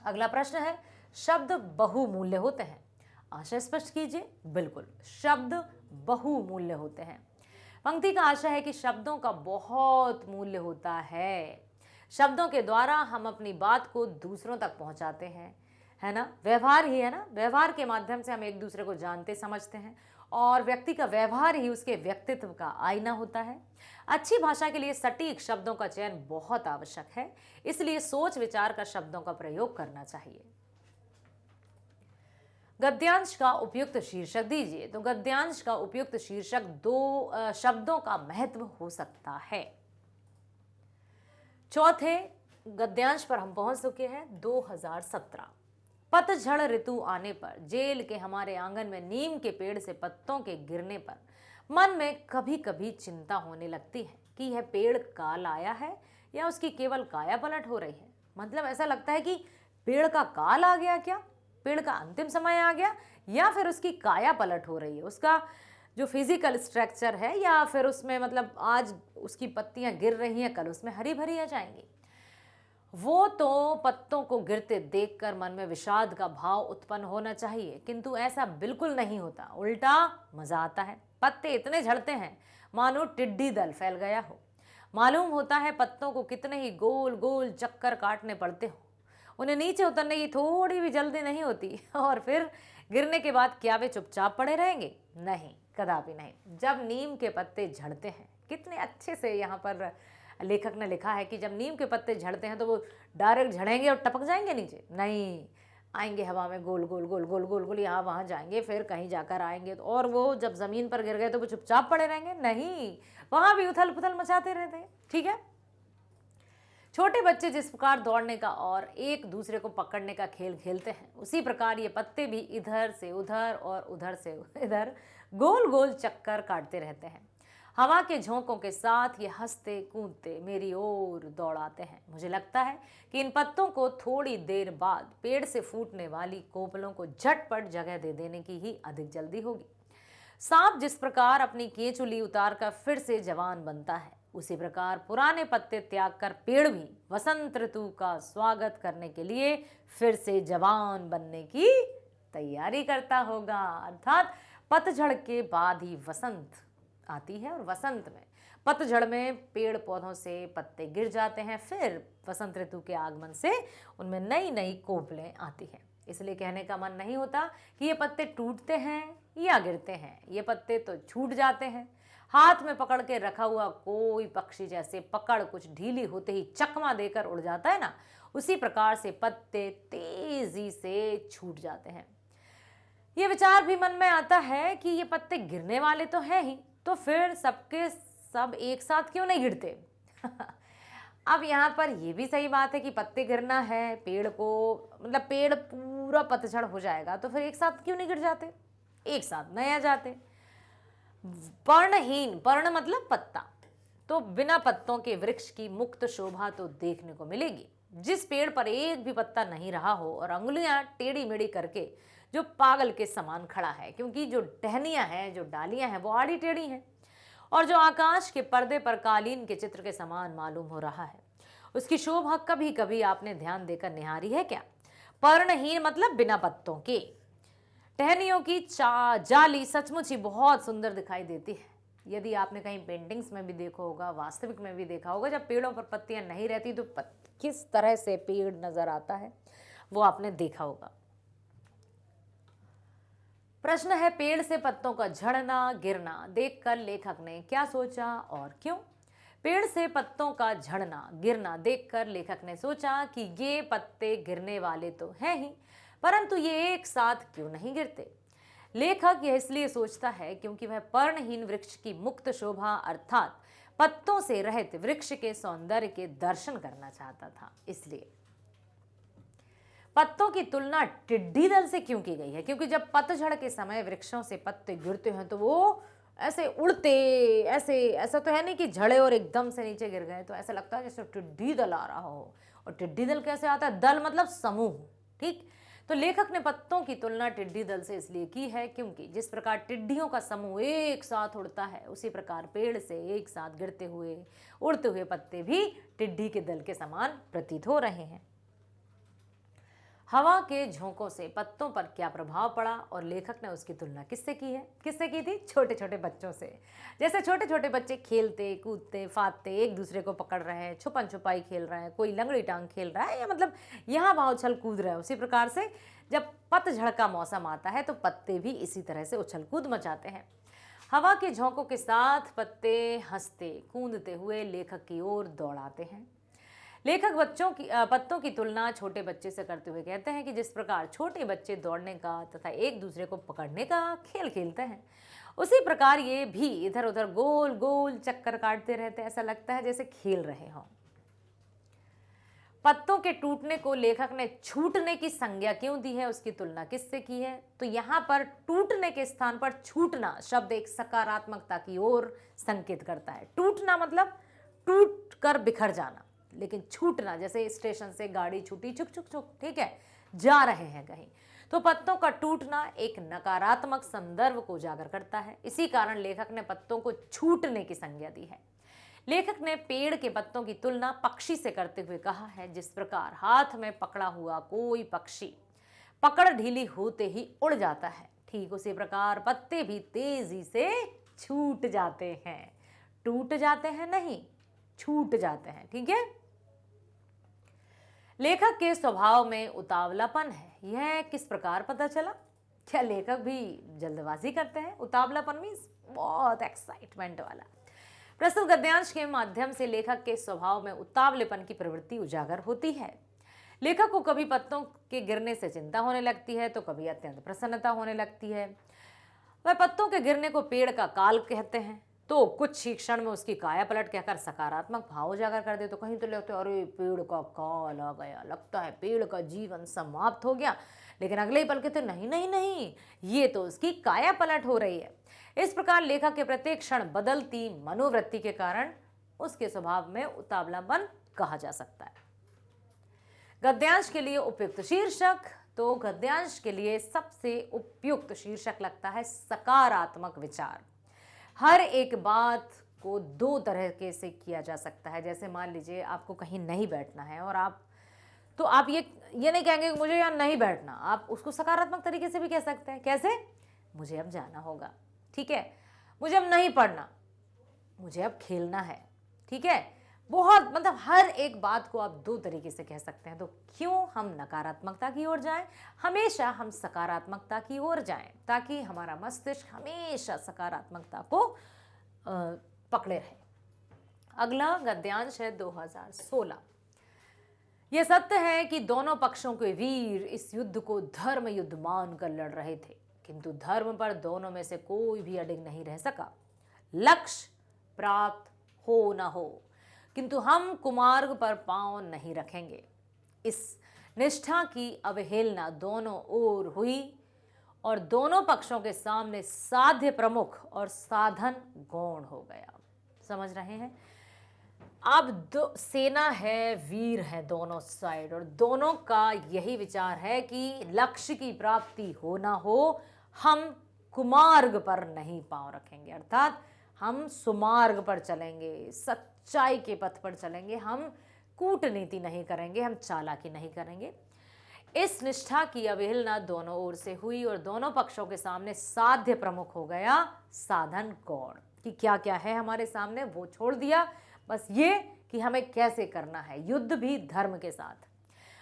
अगला प्रश्न है, शब्द बहुमूल्य होते हैं? आशय स्पष्ट कीजिए। बिल्कुल, शब्द बहुमूल्य होते हैं। पंक्ति का आशय है कि शब्दों का बहुत मूल्य होता है। शब्दों के द्वारा हम अपनी बात को दूसरों तक पहुंचाते हैं, है ना। व्यवहार ही है ना, व्यवहार के माध्यम से हम एक दूसरे को जानते समझते हैं, और व्यक्ति का व्यवहार ही उसके व्यक्तित्व का आईना होता है। अच्छी भाषा के लिए सटीक शब्दों का चयन बहुत आवश्यक है, इसलिए सोच विचार कर शब्दों का प्रयोग करना चाहिए। गद्यांश का उपयुक्त शीर्षक दीजिए। तो गद्यांश का उपयुक्त शीर्षक दो शब्दों का महत्व हो सकता है। चौथे गद्यांश पर हम पहुंच चुके हैं। 2017 पतझड़ ऋतु आने पर जेल के हमारे आंगन में नीम के पेड़ से पत्तों के गिरने पर मन में कभी कभी चिंता होने लगती है कि यह पेड़ काल आया है या उसकी केवल काया पलट हो रही है। मतलब ऐसा लगता है कि पेड़ का काल आ गया क्या, पेड़ का अंतिम समय आ गया, या फिर उसकी काया पलट हो रही है, उसका जो फिजिकल स्ट्रक्चर है, या फिर उसमें मतलब आज उसकी पत्तियां गिर रही हैं, कल उसमें हरी भरी आ जाएंगी। वो तो पत्तों को गिरते देखकर मन में विषाद का भाव उत्पन्न होना चाहिए, किंतु ऐसा बिल्कुल नहीं होता, उल्टा मजा आता है। पत्ते इतने झड़ते हैं मानो टिड्डी दल फैल गया हो। मालूम होता है पत्तों को कितने ही गोल गोल चक्कर काटने पड़ते हो, उन्हें नीचे उतरने की थोड़ी भी जल्दी नहीं होती, और फिर गिरने के बाद क्या वे चुपचाप पड़े रहेंगे? नहीं, कदापि नहीं। जब नीम के पत्ते झड़ते हैं, कितने अच्छे से यहाँ पर लेखक ने लिखा है कि जब नीम के पत्ते झड़ते हैं तो वो डायरेक्ट झड़ेंगे और टपक जाएंगे नीचे? नहीं, आएंगे हवा में गोल गोल गोल गोल गोल गोल, यहाँ वहाँ जाएंगे, फिर कहीं जाकर आएंगे, तो और वो जब जमीन पर गिर गए तो वो चुपचाप पड़े रहेंगे? नहीं, वहाँ भी उथल पुथल मचाते रहते हैं। ठीक है। छोटे बच्चे जिस प्रकार दौड़ने का और एक दूसरे को पकड़ने का खेल खेलते हैं, उसी प्रकार ये पत्ते भी इधर से उधर और उधर से इधर गोल गोल चक्कर काटते रहते हैं। हवा के झोंकों के साथ ये हंसते कूदते मेरी ओर दौड़ाते हैं। मुझे लगता है कि इन पत्तों को थोड़ी देर बाद पेड़ से फूटने वाली कोपलों को झटपट जगह दे देने की ही अधिक जल्दी होगी। सांप जिस प्रकार अपनी केंचुली उतार कर फिर से जवान बनता है, उसी प्रकार पुराने पत्ते त्याग कर पेड़ भी वसंत ऋतु का स्वागत करने के लिए फिर से जवान बनने की तैयारी करता होगा। अर्थात पतझड़ के बाद ही वसंत आती है, और वसंत में पतझड़ में पेड़ पौधों से पत्ते गिर जाते हैं, फिर वसंत ऋतु के आगमन से उनमें नई नई कोपलें आती हैं। इसलिए कहने का मन नहीं होता कि ये पत्ते टूटते हैं या गिरते हैं, ये पत्ते तो छूट जाते हैं। हाथ में पकड़ के रखा हुआ कोई पक्षी जैसे पकड़ कुछ ढीली होते ही चकमा देकर उड़ जाता है ना, उसी प्रकार से पत्ते तेजी से छूट जाते हैं। ये विचार भी मन में आता है कि ये पत्ते गिरने वाले तो हैं ही, तो फिर सबके सब एक साथ क्यों नहीं गिरते? अब यहाँ पर ये भी सही बात है कि पत्ते गिरना है, पेड़ को मतलब पेड़ पूरा पतझड़ हो जाएगा, तो फिर एक साथ क्यों नहीं गिर जाते, एक साथ नहीं आ जाते? पर्णहीन, पर्ण मतलब पत्ता, तो बिना पत्तों के वृक्ष की मुक्त शोभा तो देखने को मिलेगी। जिस पेड़ पर एक भी पत्ता नहीं रहा हो और अंगुलियां टेढ़ी मेढ़ी करके जो पागल के समान खड़ा है, क्योंकि जो टहनियां हैं, जो डालियां हैं, वो आड़ी टेढ़ी हैं और जो आकाश के पर्दे पर कालीन के चित्र के समान मालूम हो रहा है, उसकी शोभा कभी कभी आपने ध्यान देकर निहारी है क्या? पर्णहीन मतलब बिना पत्तों के टहनियों की जाली सचमुच ही बहुत सुंदर दिखाई देती है। यदि आपने कहीं पेंटिंग्स में भी देखा होगा, वास्तविक में भी देखा होगा, जब पेड़ों पर पत्तियां नहीं रहती तो किस तरह से पेड़ नजर आता है, वो आपने देखा होगा। प्रश्न है, पेड़ से पत्तों का झड़ना गिरना देखकर लेखक ने क्या सोचा और क्यों? पेड़ से पत्तों का झड़ना गिरना देखकर लेखक ने सोचा कि ये पत्ते गिरने वाले तो हैं ही, परंतु ये एक साथ क्यों नहीं गिरते? लेखक यह इसलिए सोचता है क्योंकि वह पर्णहीन वृक्ष की मुक्त शोभा अर्थात पत्तों से रहित वृक्ष के सौंदर्य के दर्शन करना चाहता था। इसलिए पत्तों की तुलना टिड्डी दल से क्यों की गई है? क्योंकि जब पतझड़ के समय वृक्षों से पत्ते गिरते हैं तो वो ऐसे उड़ते, ऐसा तो है नहीं कि झड़े और एकदम से नीचे गिर गए, तो ऐसा लगता है जैसे टिड्डी दल आ रहा हो। और टिड्डी दल कैसे आता है? दल मतलब समूह, ठीक। तो लेखक ने पत्तों की तुलना टिड्डी दल से इसलिए की है क्योंकि जिस प्रकार टिड्डियों का समूह एक साथ उड़ता है, उसी प्रकार पेड़ से एक साथ गिरते हुए उड़ते हुए पत्ते भी टिड्डी के दल के समान प्रतीत हो रहे हैं। हवा के झोंकों से पत्तों पर क्या प्रभाव पड़ा और लेखक ने उसकी तुलना किससे की है? किससे की थी? छोटे छोटे बच्चों से। जैसे छोटे छोटे बच्चे खेलते कूदते फादते एक दूसरे को पकड़ रहे हैं, छुपन छुपाई खेल रहे हैं, कोई लंगड़ी टांग खेल रहा है, या मतलब यहाँ वहाँ उछल कूद रहे हैं, उसी प्रकार से जब पतझड़ का मौसम आता है तो पत्ते भी इसी तरह से उछल कूद मचाते हैं। हवा के झोंकों के साथ पत्ते हंसते कूदते हुए लेखक की ओर दौड़ाते हैं। लेखक पत्तों की तुलना छोटे बच्चे से करते हुए कहते हैं कि जिस प्रकार छोटे बच्चे दौड़ने का तथा एक दूसरे को पकड़ने का खेल खेलते हैं, उसी प्रकार ये भी इधर उधर गोल गोल चक्कर काटते रहते हैं, ऐसा लगता है जैसे खेल रहे हों। पत्तों के टूटने को लेखक ने छूटने की संज्ञा क्यों दी है, उसकी तुलना किससे की है? तो यहाँ पर टूटने के स्थान पर छूटना शब्द एक सकारात्मकता की ओर संकेत करता है। टूटना मतलब टूट कर बिखर जाना, लेकिन छूटना जैसे स्टेशन से गाड़ी छूटी, छुक छुक छुक, ठीक है, जा रहे हैं कहीं, तो पत्तों का टूटना एक नकारात्मक संदर्भ को उजागर करता है। इसी कारण लेखक ने पत्तों को छूटने की संज्ञा दी है। लेखक ने पेड़ के पत्तों की तुलना पक्षी से करते हुए कहा है, जिस प्रकार हाथ में पकड़ा हुआ कोई पक्षी पकड़ ढीली होते ही उड़ जाता है, ठीक उसी प्रकार पत्ते भी तेजी से छूट जाते हैं। टूट जाते हैं नहीं, छूट जाते हैं, ठीक है। लेखक के स्वभाव में उतावलापन है, यह किस प्रकार पता चला? क्या लेखक भी जल्दबाजी करते हैं? उतावलापन मीन्स बहुत एक्साइटमेंट वाला। प्रस्तुत गद्यांश के माध्यम से लेखक के स्वभाव में उतावलेपन की प्रवृत्ति उजागर होती है। लेखक को कभी पत्तों के गिरने से चिंता होने लगती है तो कभी अत्यंत प्रसन्नता होने लगती है। वह पत्तों के गिरने को पेड़ का काल कहते हैं, तो कुछ ही क्षण में उसकी काया पलट कहकर सकारात्मक भाव उजागर कर दे। तो कहीं तो लगता है अरे पेड़ का काल आ गया, लगता है पेड़ का जीवन समाप्त हो गया, लेकिन अगले ही पल कहते नहीं नहीं नहीं, ये तो उसकी काया पलट हो रही है। इस प्रकार लेखक के प्रत्येक क्षण बदलती मनोवृत्ति के कारण उसके स्वभाव में उतावलापन कहा जा सकता है। गद्यांश के लिए उपयुक्त शीर्षक, तो गद्यांश के लिए सबसे उपयुक्त शीर्षक लगता है सकारात्मक विचार। हर एक बात को दो तरह के से किया जा सकता है। जैसे मान लीजिए आपको कहीं नहीं बैठना है और आप ये नहीं कहेंगे कि मुझे यहाँ नहीं बैठना, आप उसको सकारात्मक तरीके से भी कह सकते हैं। कैसे? मुझे अब जाना होगा, ठीक है, मुझे अब नहीं पढ़ना, मुझे अब खेलना है, ठीक है। बहुत मतलब हर एक बात को आप दो तरीके से कह सकते हैं। तो क्यों हम नकारात्मकता की ओर जाएं, हमेशा हम सकारात्मकता की ओर जाएं, ताकि हमारा मस्तिष्क हमेशा सकारात्मकता को पकड़े रहे। अगला गद्यांश है 2016। यह सत्य है कि दोनों पक्षों के वीर इस युद्ध को धर्म युद्ध मानकर लड़ रहे थे, किंतु धर्म पर दोनों में से कोई भी अडिग नहीं रह सका। लक्ष्य प्राप्त हो न हो, किंतु हम कुमार्ग पर पांव नहीं रखेंगे। इस निष्ठा की अवहेलना दोनों ओर हुई और दोनों पक्षों के सामने साध्य प्रमुख और साधन गौण हो गया। समझ रहे हैं? अब दो सेना है, वीर है दोनों साइड, और दोनों का यही विचार है कि लक्ष्य की प्राप्ति हो ना हो, हम कुमार्ग पर नहीं पांव रखेंगे, अर्थात हम सुमार्ग पर चलेंगे, सच्चाई के पथ पर चलेंगे, हम कूटनीति नहीं करेंगे, हम चालाकी नहीं करेंगे। इस निष्ठा की अवहेलना दोनों ओर से हुई और दोनों पक्षों के सामने साध्य प्रमुख हो गया, साधन गौण, कि क्या क्या है हमारे सामने वो छोड़ दिया, बस ये कि हमें कैसे करना है, युद्ध भी धर्म के साथ।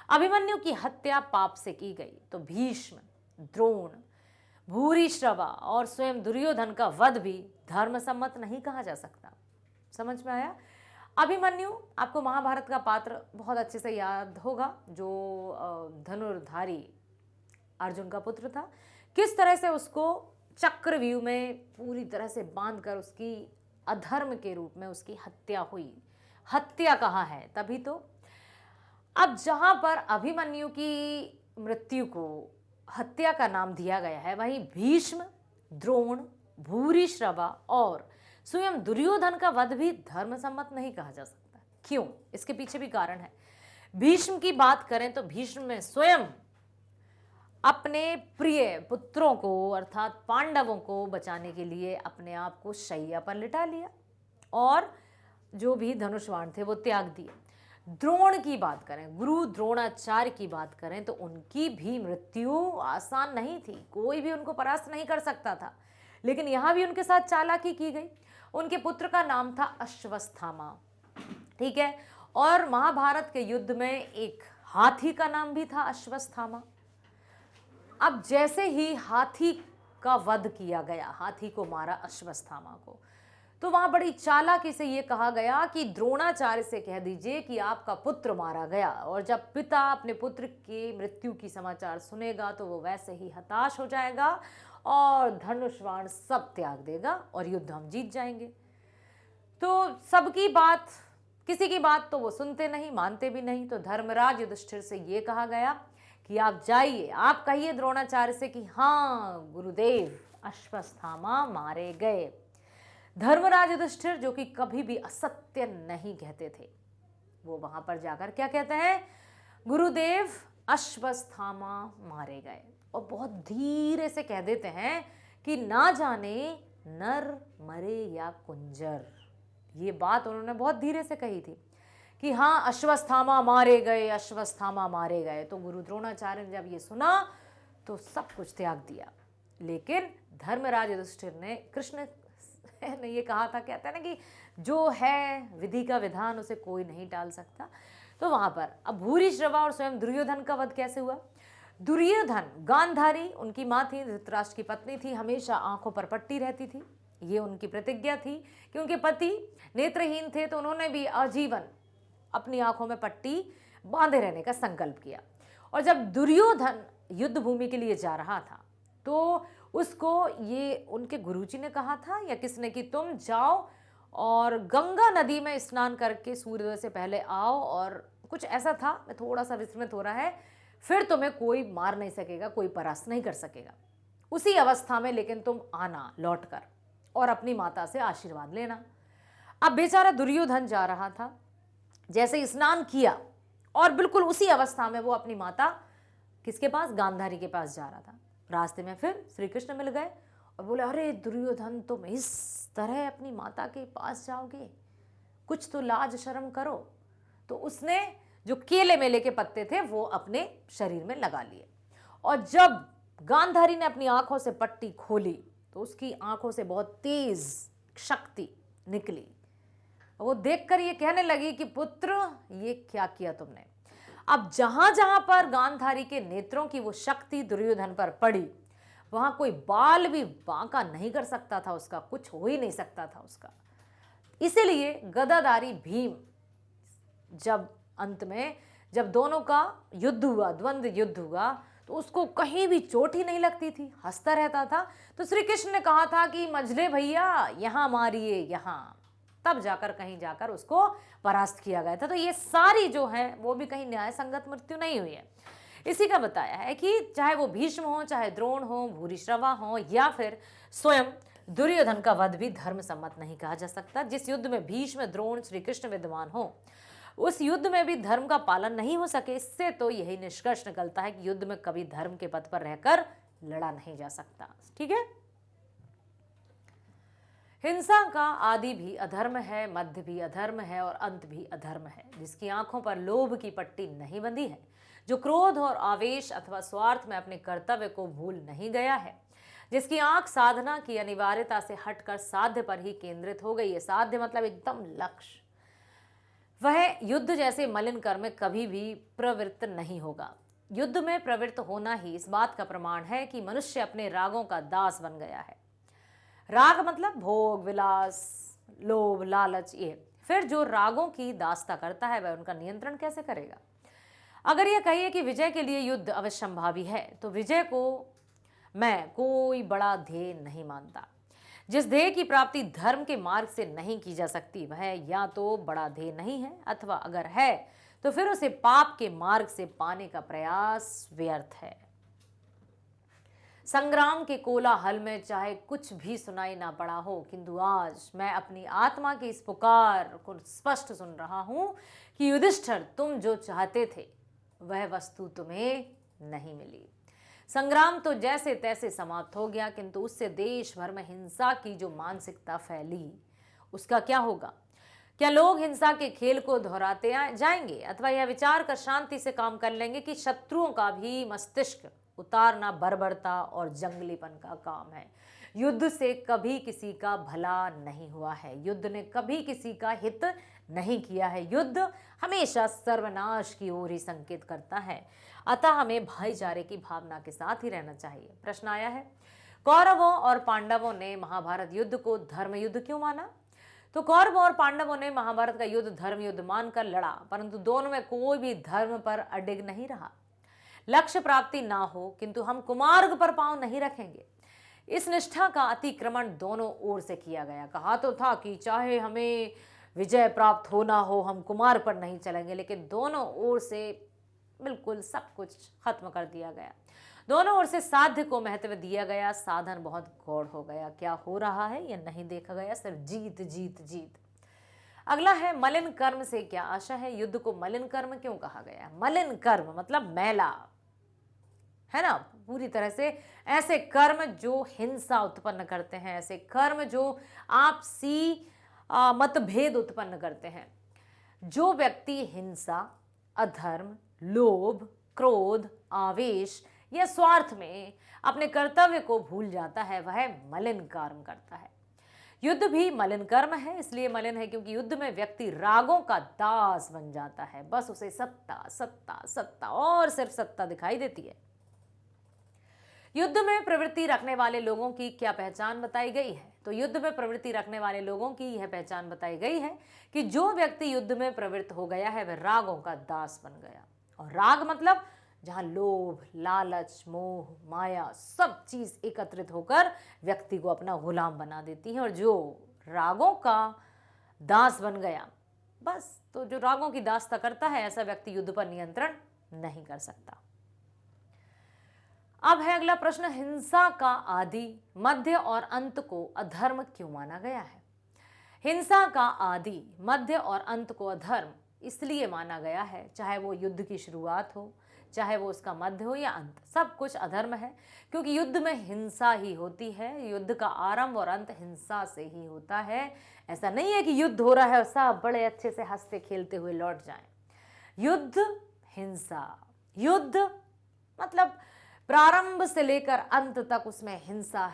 अभिमन्यु की हत्या पाप से की गई तो भीष्म, द्रोण, भूरिश्रवा और स्वयं दुर्योधन का वध भी धर्म सम्मत नहीं कहा जा सकता। समझ में आया? अभिमन्यु, आपको महाभारत का पात्र बहुत अच्छे से याद होगा, जो धनुर्धारी अर्जुन का पुत्र था, किस तरह से उसको चक्रव्यूह में पूरी तरह से बांधकर उसकी अधर्म के रूप में उसकी हत्या हुई। हत्या कहाँ है? तभी तो अब जहां पर अभिमन्यु की मृत्यु को हत्या का नाम दिया गया है, वहीं भीष्म, द्रोण, भूरिश्रवा और स्वयं दुर्योधन का वध भी धर्म सम्मत नहीं कहा जा सकता। क्यों? इसके पीछे भी कारण है। भीष्म की बात करें तो भीष्म में स्वयं अपने प्रिय पुत्रों को अर्थात पांडवों को बचाने के लिए अपने आप को शैया पर लिटा लिया और जो भी धनुष्वाण थे वो त्याग दिए। द्रोण की बात करें, गुरु द्रोणाचार्य की बात करें तो उनकी भी मृत्यु आसान नहीं थी, कोई भी उनको परास्त नहीं कर सकता था, लेकिन यहां भी उनके साथ चालाकी की गई। उनके पुत्र का नाम था अश्वत्थामा, ठीक है, और महाभारत के युद्ध में एक हाथी का नाम भी था अश्वत्थामा। अब जैसे ही हाथी का वध किया गया, हाथी को मारा अश्वत्थामा को, तो वहां बड़ी चालाकी से यह कहा गया कि द्रोणाचार्य से कह दीजिए कि आपका पुत्र मारा गया, और जब पिता अपने पुत्र की मृत्यु की समाचार सुनेगा तो वो वैसे ही हताश हो जाएगा और धनुष्वाण सब त्याग देगा और युद्ध हम जीत जाएंगे। तो सबकी बात, किसी की बात तो वो सुनते नहीं, मानते भी नहीं। तो धर्मराज युधिष्ठिर से ये कहा गया कि आप जाइए, आप कहिए द्रोणाचार्य से कि हाँ गुरुदेव अश्वत्थामा मारे गए। धर्मराज युधिष्ठिर, जो कि कभी भी असत्य नहीं कहते थे, वो वहां पर जाकर क्या कहते हैं? गुरुदेव अश्वत्थामा मारे गए, और बहुत धीरे से कह देते हैं कि ना जाने नर मरे या कुंजर। ये बात उन्होंने बहुत धीरे से कही थी कि हाँ अश्वत्थामा मारे गए, अश्वत्थामा मारे गए। तो गुरु द्रोणाचार्य ने जब ये सुना तो सब कुछ त्याग दिया। लेकिन धर्मराज युधिष्ठिर ने, कृष्ण ने ये कहा था, कहते हैं ना कि जो है विधि का विधान उसे कोई नहीं टाल सकता। तो वहां पर अब भूरिश्रवा और स्वयं दुर्योधन का वध कैसे हुआ? दुर्योधन गांधारी, उनकी मां थी, धृतराष्ट्र की पत्नी थी, हमेशा आंखों पर पट्टी रहती थी। ये उनकी प्रतिज्ञा थी कि उनके पति नेत्रहीन थे, तो उन्होंने भी आजीवन अपनी आंखों में पट्टी बांधे रहने का संकल्प किया। और जब दुर्योधन युद्ध भूमि के लिए जा रहा था तो उसको ये उनके गुरुजी ने कहा था या किसने कि तुम जाओ और गंगा नदी में स्नान करके सूर्योदय से पहले आओ, और कुछ ऐसा था, मैं थोड़ा सा विस्मृत हो रहा है, फिर तुम्हें कोई मार नहीं सकेगा, कोई परास्त नहीं कर सकेगा। उसी अवस्था में लेकिन तुम आना लौटकर और अपनी माता से आशीर्वाद लेना। अब बेचारा दुर्योधन जा रहा था, जैसे स्नान किया और बिल्कुल उसी अवस्था में वो अपनी माता किसके पास? गांधारी के पास जा रहा था। रास्ते में फिर श्री कृष्ण मिल गए और बोले, अरे दुर्योधन, तुम इस तरह अपनी माता के पास जाओगे? कुछ तो लाज शर्म करो। तो उसने जो केले मेले के पत्ते थे वो अपने शरीर में लगा लिए, और जब गांधारी ने अपनी आंखों से पट्टी खोली तो उसकी आंखों से बहुत तेज शक्ति निकली। वो देखकर ये कहने लगी कि पुत्र, ये क्या किया तुमने? अब जहां जहां पर गांधारी के नेत्रों की वो शक्ति दुर्योधन पर पड़ी, वहां कोई बाल भी बांका नहीं कर सकता था, उसका कुछ हो ही नहीं सकता था उसका। इसीलिए गदाधारी भीम जब अंत में जब दोनों का युद्ध हुआ, द्वंद्व युद्ध हुआ, तो उसको कहीं भी चोट ही नहीं लगती थी, हंसता रहता था। तो श्री कृष्ण ने कहा था कि मझले भैया यहां मारिए, यहां, तब जाकर कहीं जाकर उसको परास्त किया गया था। तो ये सारी जो है वो भी कहीं न्याय संगत मृत्यु नहीं हुई है। इसी का बताया है कि चाहे वो भीष्म हो, चाहे द्रोण हो, भूरिश्रवा हो, या फिर स्वयं दुर्योधन का वध भी धर्म सम्मत नहीं कहा जा सकता। जिस युद्ध में भीष्म, द्रोण, श्री कृष्ण विद्यमान हो, उस युद्ध में भी धर्म का पालन नहीं हो सके। इससे तो यही निष्कर्ष निकलता है कि युद्ध में कभी धर्म के पथ पर रहकर लड़ा नहीं जा सकता। ठीक है। हिंसा का आदि भी अधर्म है, मध्य भी अधर्म है और अंत भी अधर्म है। जिसकी आंखों पर लोभ की पट्टी नहीं बंधी है, जो क्रोध और आवेश अथवा स्वार्थ में अपने कर्तव्य को भूल नहीं गया है, जिसकी आंख साधना की अनिवार्यता से हटकर साध्य पर ही केंद्रित हो गई है, साध्य मतलब एकदम लक्ष्य, वह युद्ध जैसे मलिन कर्म में कभी भी प्रवृत्त नहीं होगा। युद्ध में प्रवृत्त होना ही इस बात का प्रमाण है कि मनुष्य अपने रागों का दास बन गया है। राग मतलब भोग, विलास, लोभ, लालच। ये फिर जो रागों की दासता करता है वह उनका नियंत्रण कैसे करेगा? अगर यह कहिए कि विजय के लिए युद्ध अवश्यंभावी है, तो विजय को मैं कोई बड़ा ध्येय नहीं मानता। जिस ध्येय की प्राप्ति धर्म के मार्ग से नहीं की जा सकती, वह या तो बड़ा ध्येय नहीं है, अथवा अगर है तो फिर उसे पाप के मार्ग से पाने का प्रयास व्यर्थ है। संग्राम के कोलाहल में चाहे कुछ भी सुनाई ना पड़ा हो, किंतु आज मैं अपनी आत्मा की इस पुकार को स्पष्ट सुन रहा हूं कि युधिष्ठिर, तुम जो चाहते थे वह वस्तु तुम्हें नहीं मिली। संग्राम तो जैसे तैसे समाप्त हो गया, किंतु उससे देश भर में हिंसा की जो मानसिकता फैली, उसका क्या होगा? क्या लोग हिंसा के खेल को दोहराते जाएंगे, अथवा यह विचार कर शांति से काम कर लेंगे कि शत्रुओं का भी मस्तिष्क उतारना बर्बरता और जंगलीपन का काम है? युद्ध से कभी किसी का भला नहीं हुआ है, युद्ध ने कभी किसी का हित नहीं किया है। युद्ध हमेशा सर्वनाश की ओर ही संकेत करता है। अतः हमें भाईचारे की भावना के साथ ही रहना चाहिए। प्रश्न आया है, कौरवों और पांडवों ने महाभारत युद्ध को धर्म युद्ध क्यों माना? तो कौरवों और पांडवों ने महाभारत का युद्ध धर्म युद्ध मानकर लड़ा, परंतु दोनों में कोई भी धर्म पर अडिग नहीं रहा। लक्ष्य प्राप्ति ना हो, किंतु हम कुमार्ग पर पांव नहीं रखेंगे, इस निष्ठा का अतिक्रमण दोनों ओर से किया गया। कहा तो था कि चाहे हमें विजय प्राप्त होना हो, हम कुमार्ग पर नहीं चलेंगे, लेकिन दोनों ओर से बिल्कुल सब कुछ खत्म कर दिया गया। दोनों ओर से साध्य को महत्व दिया गया, साधन बहुत गौड़ हो गया। क्या हो रहा है यह नहीं देखा गया, सिर्फ जीत जीत जीत। अगला है, मलिन कर्म से क्या आशा है? युद्ध को मलिन कर्म क्यों कहा गया? मलिन कर्म मतलब मैला, है ना, पूरी तरह से ऐसे कर्म जो हिंसा उत्पन्न करते हैं, ऐसे कर्म जो आपसी मतभेद उत्पन्न करते हैं। जो व्यक्ति हिंसा, अधर्म, लोभ, क्रोध, आवेश या स्वार्थ में अपने कर्तव्य को भूल जाता है, वह मलिन कर्म करता है। युद्ध भी मलिन कर्म है, इसलिए मलिन है क्योंकि युद्ध में व्यक्ति रागों का दास बन जाता है। बस उसे सत्ता सत्ता सत्ता और सिर्फ सत्ता दिखाई देती है। युद्ध में प्रवृत्ति रखने वाले लोगों की क्या पहचान बताई गई है? तो युद्ध में प्रवृत्ति रखने वाले लोगों की यह पहचान बताई गई है कि जो व्यक्ति युद्ध में प्रवृत्त हो गया है वह रागों का दास बन गया। और राग मतलब जहां लोभ, लालच, मोह, माया सब चीज एकत्रित होकर व्यक्ति को अपना गुलाम बना देती है। और जो रागों का दास बन गया, बस तो जो रागों की दासता करता है, ऐसा व्यक्ति युद्ध पर नियंत्रण नहीं कर सकता। अब है अगला प्रश्न, हिंसा का आदि, मध्य और अंत को अधर्म क्यों माना गया है? हिंसा का आदि, मध्य और अंत को अधर्म इसलिए माना गया है, चाहे वो युद्ध की शुरुआत हो, चाहे वो उसका मध्य हो या अंत, सब कुछ अधर्म है, क्योंकि युद्ध में हिंसा ही होती है। युद्ध का आरंभ और अंत हिंसा से ही होता है। ऐसा नहीं है कि युद्ध हो रहा है और सब बड़े अच्छे से हंसते खेलते हुए लौट जाएं। युद्ध हिंसा, युद्ध मतलब प्रारंभ से लेकर अंत तक उसमें हिंसा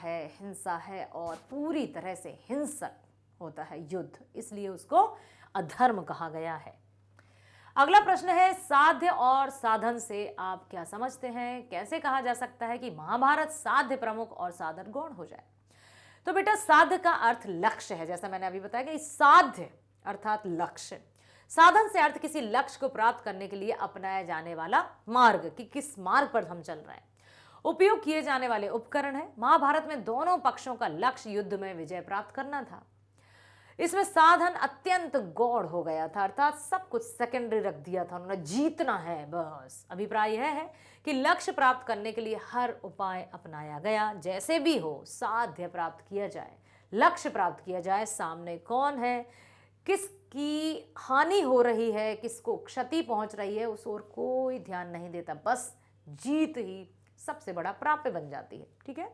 है और पूरी तरह से हिंसक होता है युद्ध, इसलिए उसको अधर्म कहा गया है। अगला प्रश्न है, साध्य और साधन से आप क्या समझते हैं? कैसे कहा जा सकता है कि महाभारत साध्य प्रमुख और साधन गौण हो जाए? तो बेटा, साध्य का अर्थ लक्ष्य है, जैसा मैंने अभी बताया कि साध्य अर्थात लक्ष्य। साधन से अर्थ किसी लक्ष्य को प्राप्त करने के लिए अपनाया जाने वाला मार्ग, कि किस मार्ग पर हम चल रहे हैं। उपयोग किए जाने वाले उपकरण है। महाभारत में दोनों पक्षों का लक्ष्य युद्ध में विजय प्राप्त करना था। इसमें साधन अत्यंत गौड़ हो गया था, अर्थात सब कुछ सेकेंडरी रख दिया था उन्होंने, जीतना है बस। अभिप्राय यह है कि लक्ष्य प्राप्त करने के लिए हर उपाय अपनाया गया, जैसे भी हो साध्य प्राप्त किया जाए, लक्ष्य प्राप्त किया जाए। सामने कौन है, किसकी हानि हो रही है, किसको क्षति पहुंच रही है, उस ओर कोई ध्यान नहीं देता, बस जीत ही सबसे बड़ा प्राप्य बन जाती है। ठीक है,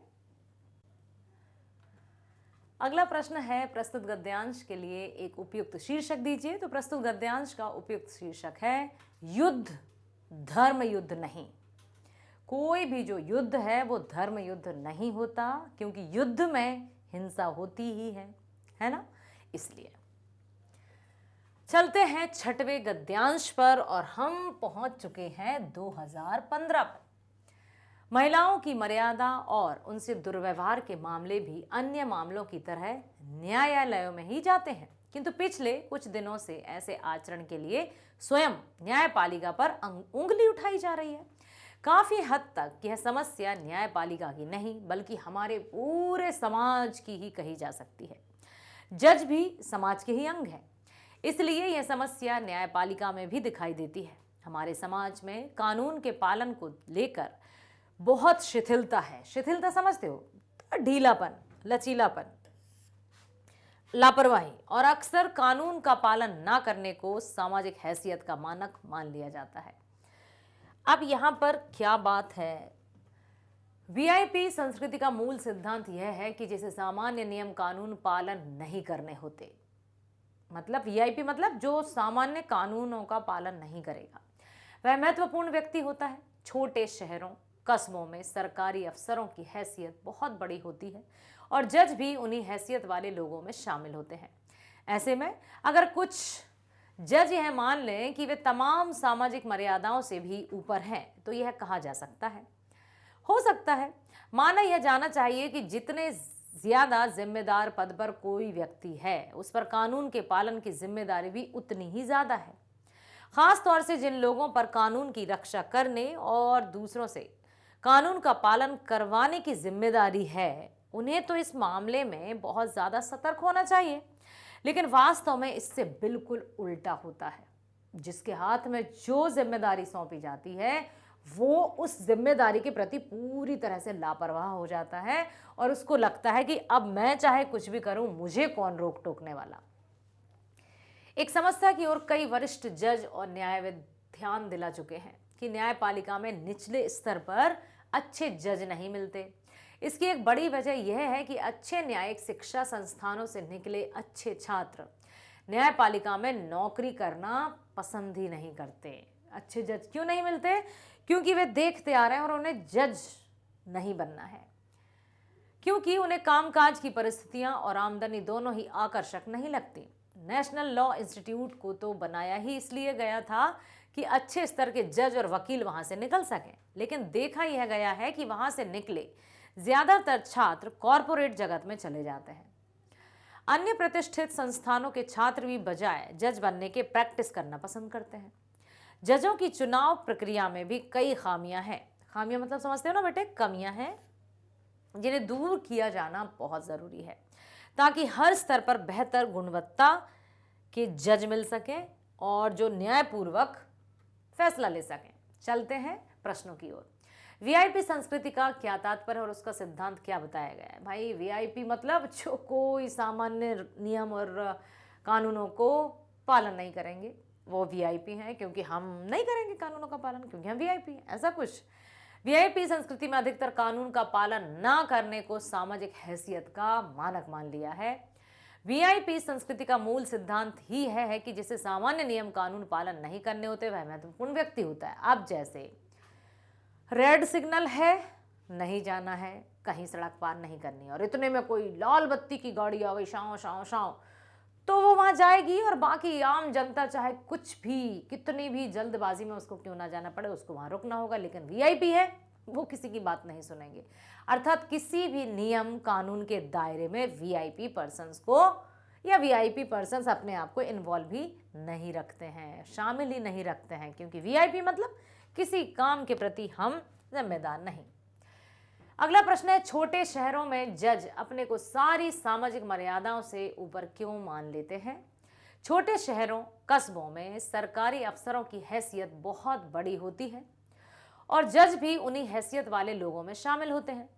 अगला प्रश्न है, प्रस्तुत गद्यांश के लिए एक उपयुक्त शीर्षक दीजिए। तो प्रस्तुत गद्यांश का उपयुक्त शीर्षक है युद्ध धर्म युद्ध नहीं। कोई भी जो युद्ध है वो धर्म युद्ध नहीं होता, क्योंकि युद्ध में हिंसा होती ही है ना। इसलिए चलते हैं छठवें गद्यांश पर, और हम पहुंच चुके हैं 2015 पर। महिलाओं की मर्यादा और उनसे दुर्व्यवहार के मामले भी अन्य मामलों की तरह न्यायालयों में ही जाते हैं, किंतु पिछले कुछ दिनों से ऐसे आचरण के लिए स्वयं न्यायपालिका पर उंगली उठाई जा रही है। काफी हद तक यह समस्या न्यायपालिका की नहीं बल्कि हमारे पूरे समाज की ही कही जा सकती है। जज भी समाज के ही अंग है, इसलिए यह समस्या न्यायपालिका में भी दिखाई देती है। हमारे समाज में कानून के पालन को लेकर बहुत शिथिलता है। शिथिलता समझते हो, ढीलापन, लचीलापन, लापरवाही, और अक्सर कानून का पालन ना करने को सामाजिक हैसियत का मानक मान लिया जाता है। अब यहां पर क्या बात है, वीआईपी संस्कृति का मूल सिद्धांत यह है कि जिसे सामान्य नियम कानून पालन नहीं करने होते, मतलब वीआईपी मतलब जो सामान्य कानूनों का पालन नहीं करेगा, वह महत्वपूर्ण व्यक्ति होता है। छोटे शहरों कस्बों में सरकारी अफसरों की हैसियत बहुत बड़ी होती है और जज भी उन्हीं हैसियत वाले लोगों में शामिल होते हैं। ऐसे में अगर कुछ जज यह मान लें कि वे तमाम सामाजिक मर्यादाओं से भी ऊपर हैं, तो यह कहा जा सकता है, हो सकता है माना यह जाना चाहिए कि जितने ज्यादा जिम्मेदार पद पर कोई व्यक्ति है, उस पर कानून के पालन की जिम्मेदारी भी उतनी ही ज्यादा है। खास तौर से जिन लोगों पर कानून की रक्षा करने और दूसरों से कानून का पालन करवाने की जिम्मेदारी है, उन्हें तो इस मामले में बहुत ज्यादा सतर्क होना चाहिए। लेकिन वास्तव में इससे बिल्कुल उल्टा होता है। जिसके हाथ में जो जिम्मेदारी सौंपी जाती है, वो उस जिम्मेदारी के प्रति पूरी तरह से लापरवाह हो जाता है और उसको लगता है कि अब मैं चाहे कुछ भी करूं, मुझे कौन रोक टोकने वाला। एक समस्या की ओर कई वरिष्ठ जज और न्यायविद ध्यान दिला चुके हैं कि न्यायपालिका में निचले स्तर पर अच्छे जज नहीं मिलते। इसकी एक बड़ी वजह यह है कि अच्छे न्यायिक शिक्षा संस्थानों से निकले अच्छे छात्र न्यायपालिका में नौकरी करना पसंद ही नहीं करते। अच्छे जज क्यों नहीं मिलते? क्योंकि वे देखते आ रहे हैं और उन्हें जज नहीं बनना है, क्योंकि उन्हें कामकाज की परिस्थितियां और आमदनी दोनों ही आकर्षक नहीं लगती। नेशनल लॉ इंस्टीट्यूट को तो बनाया ही इसलिए गया था कि अच्छे स्तर के जज और वकील वहां से निकल सकें, लेकिन देखा यह गया है कि वहां से निकले ज्यादातर छात्र कॉरपोरेट जगत में चले जाते हैं। अन्य प्रतिष्ठित संस्थानों के छात्र भी बजाय जज बनने के प्रैक्टिस करना पसंद करते हैं। जजों की चुनाव प्रक्रिया में भी कई खामियां हैं। खामियां मतलब समझते हो ना बेटे, कमियां हैं जिन्हें दूर किया जाना बहुत जरूरी है, ताकि हर स्तर पर बेहतर गुणवत्ता के जज मिल सकें और जो न्यायपूर्वक फैसला ले सकें। चलते हैं प्रश्नों की ओर। वीआईपी संस्कृति का क्या तात्पर्य और उसका सिद्धांत क्या बताया गया है? भाई वीआईपी मतलब जो कोई सामान्य नियम और कानूनों को पालन नहीं करेंगे वो वीआईपी हैं, क्योंकि हम नहीं करेंगे कानूनों का पालन क्योंकि हम वीआईपी हैं, ऐसा कुछ। वीआईपी संस्कृति में अधिकतर कानून का पालन ना करने को सामाजिक हैसियत का मानक मान लिया है। वीआईपी संस्कृति का मूल सिद्धांत ही है कि जिसे सामान्य नियम कानून पालन नहीं करने होते वह महत्वपूर्ण व्यक्ति होता है। अब जैसे रेड सिग्नल है, नहीं जाना है, कहीं सड़क पार नहीं करनी, और इतने में कोई लाल बत्ती की गाड़ी आ गई, शाओ शाओ शाओ, तो वो वहां जाएगी और बाकी आम जनता चाहे कुछ भी, कितनी भी जल्दबाजी में उसको क्यों ना जाना पड़े, उसको वहां रुकना होगा। लेकिन वीआईपी है, वो किसी की बात नहीं सुनेंगे। अर्थात किसी भी नियम कानून के दायरे में वीआईपी पर्सन्स को या वीआईपी पर्सन्स अपने आप को इन्वॉल्व भी नहीं रखते हैं, शामिल ही नहीं रखते हैं, क्योंकि वीआईपी मतलब किसी काम के प्रति हम जिम्मेदार नहीं। अगला प्रश्न है, छोटे शहरों में जज अपने को सारी सामाजिक मर्यादाओं से ऊपर क्यों मान लेते हैं? छोटे शहरों कस्बों में सरकारी अफसरों की हैसियत बहुत बड़ी होती है और जज भी उन्हीं हैसियत वाले लोगों में शामिल होते हैं।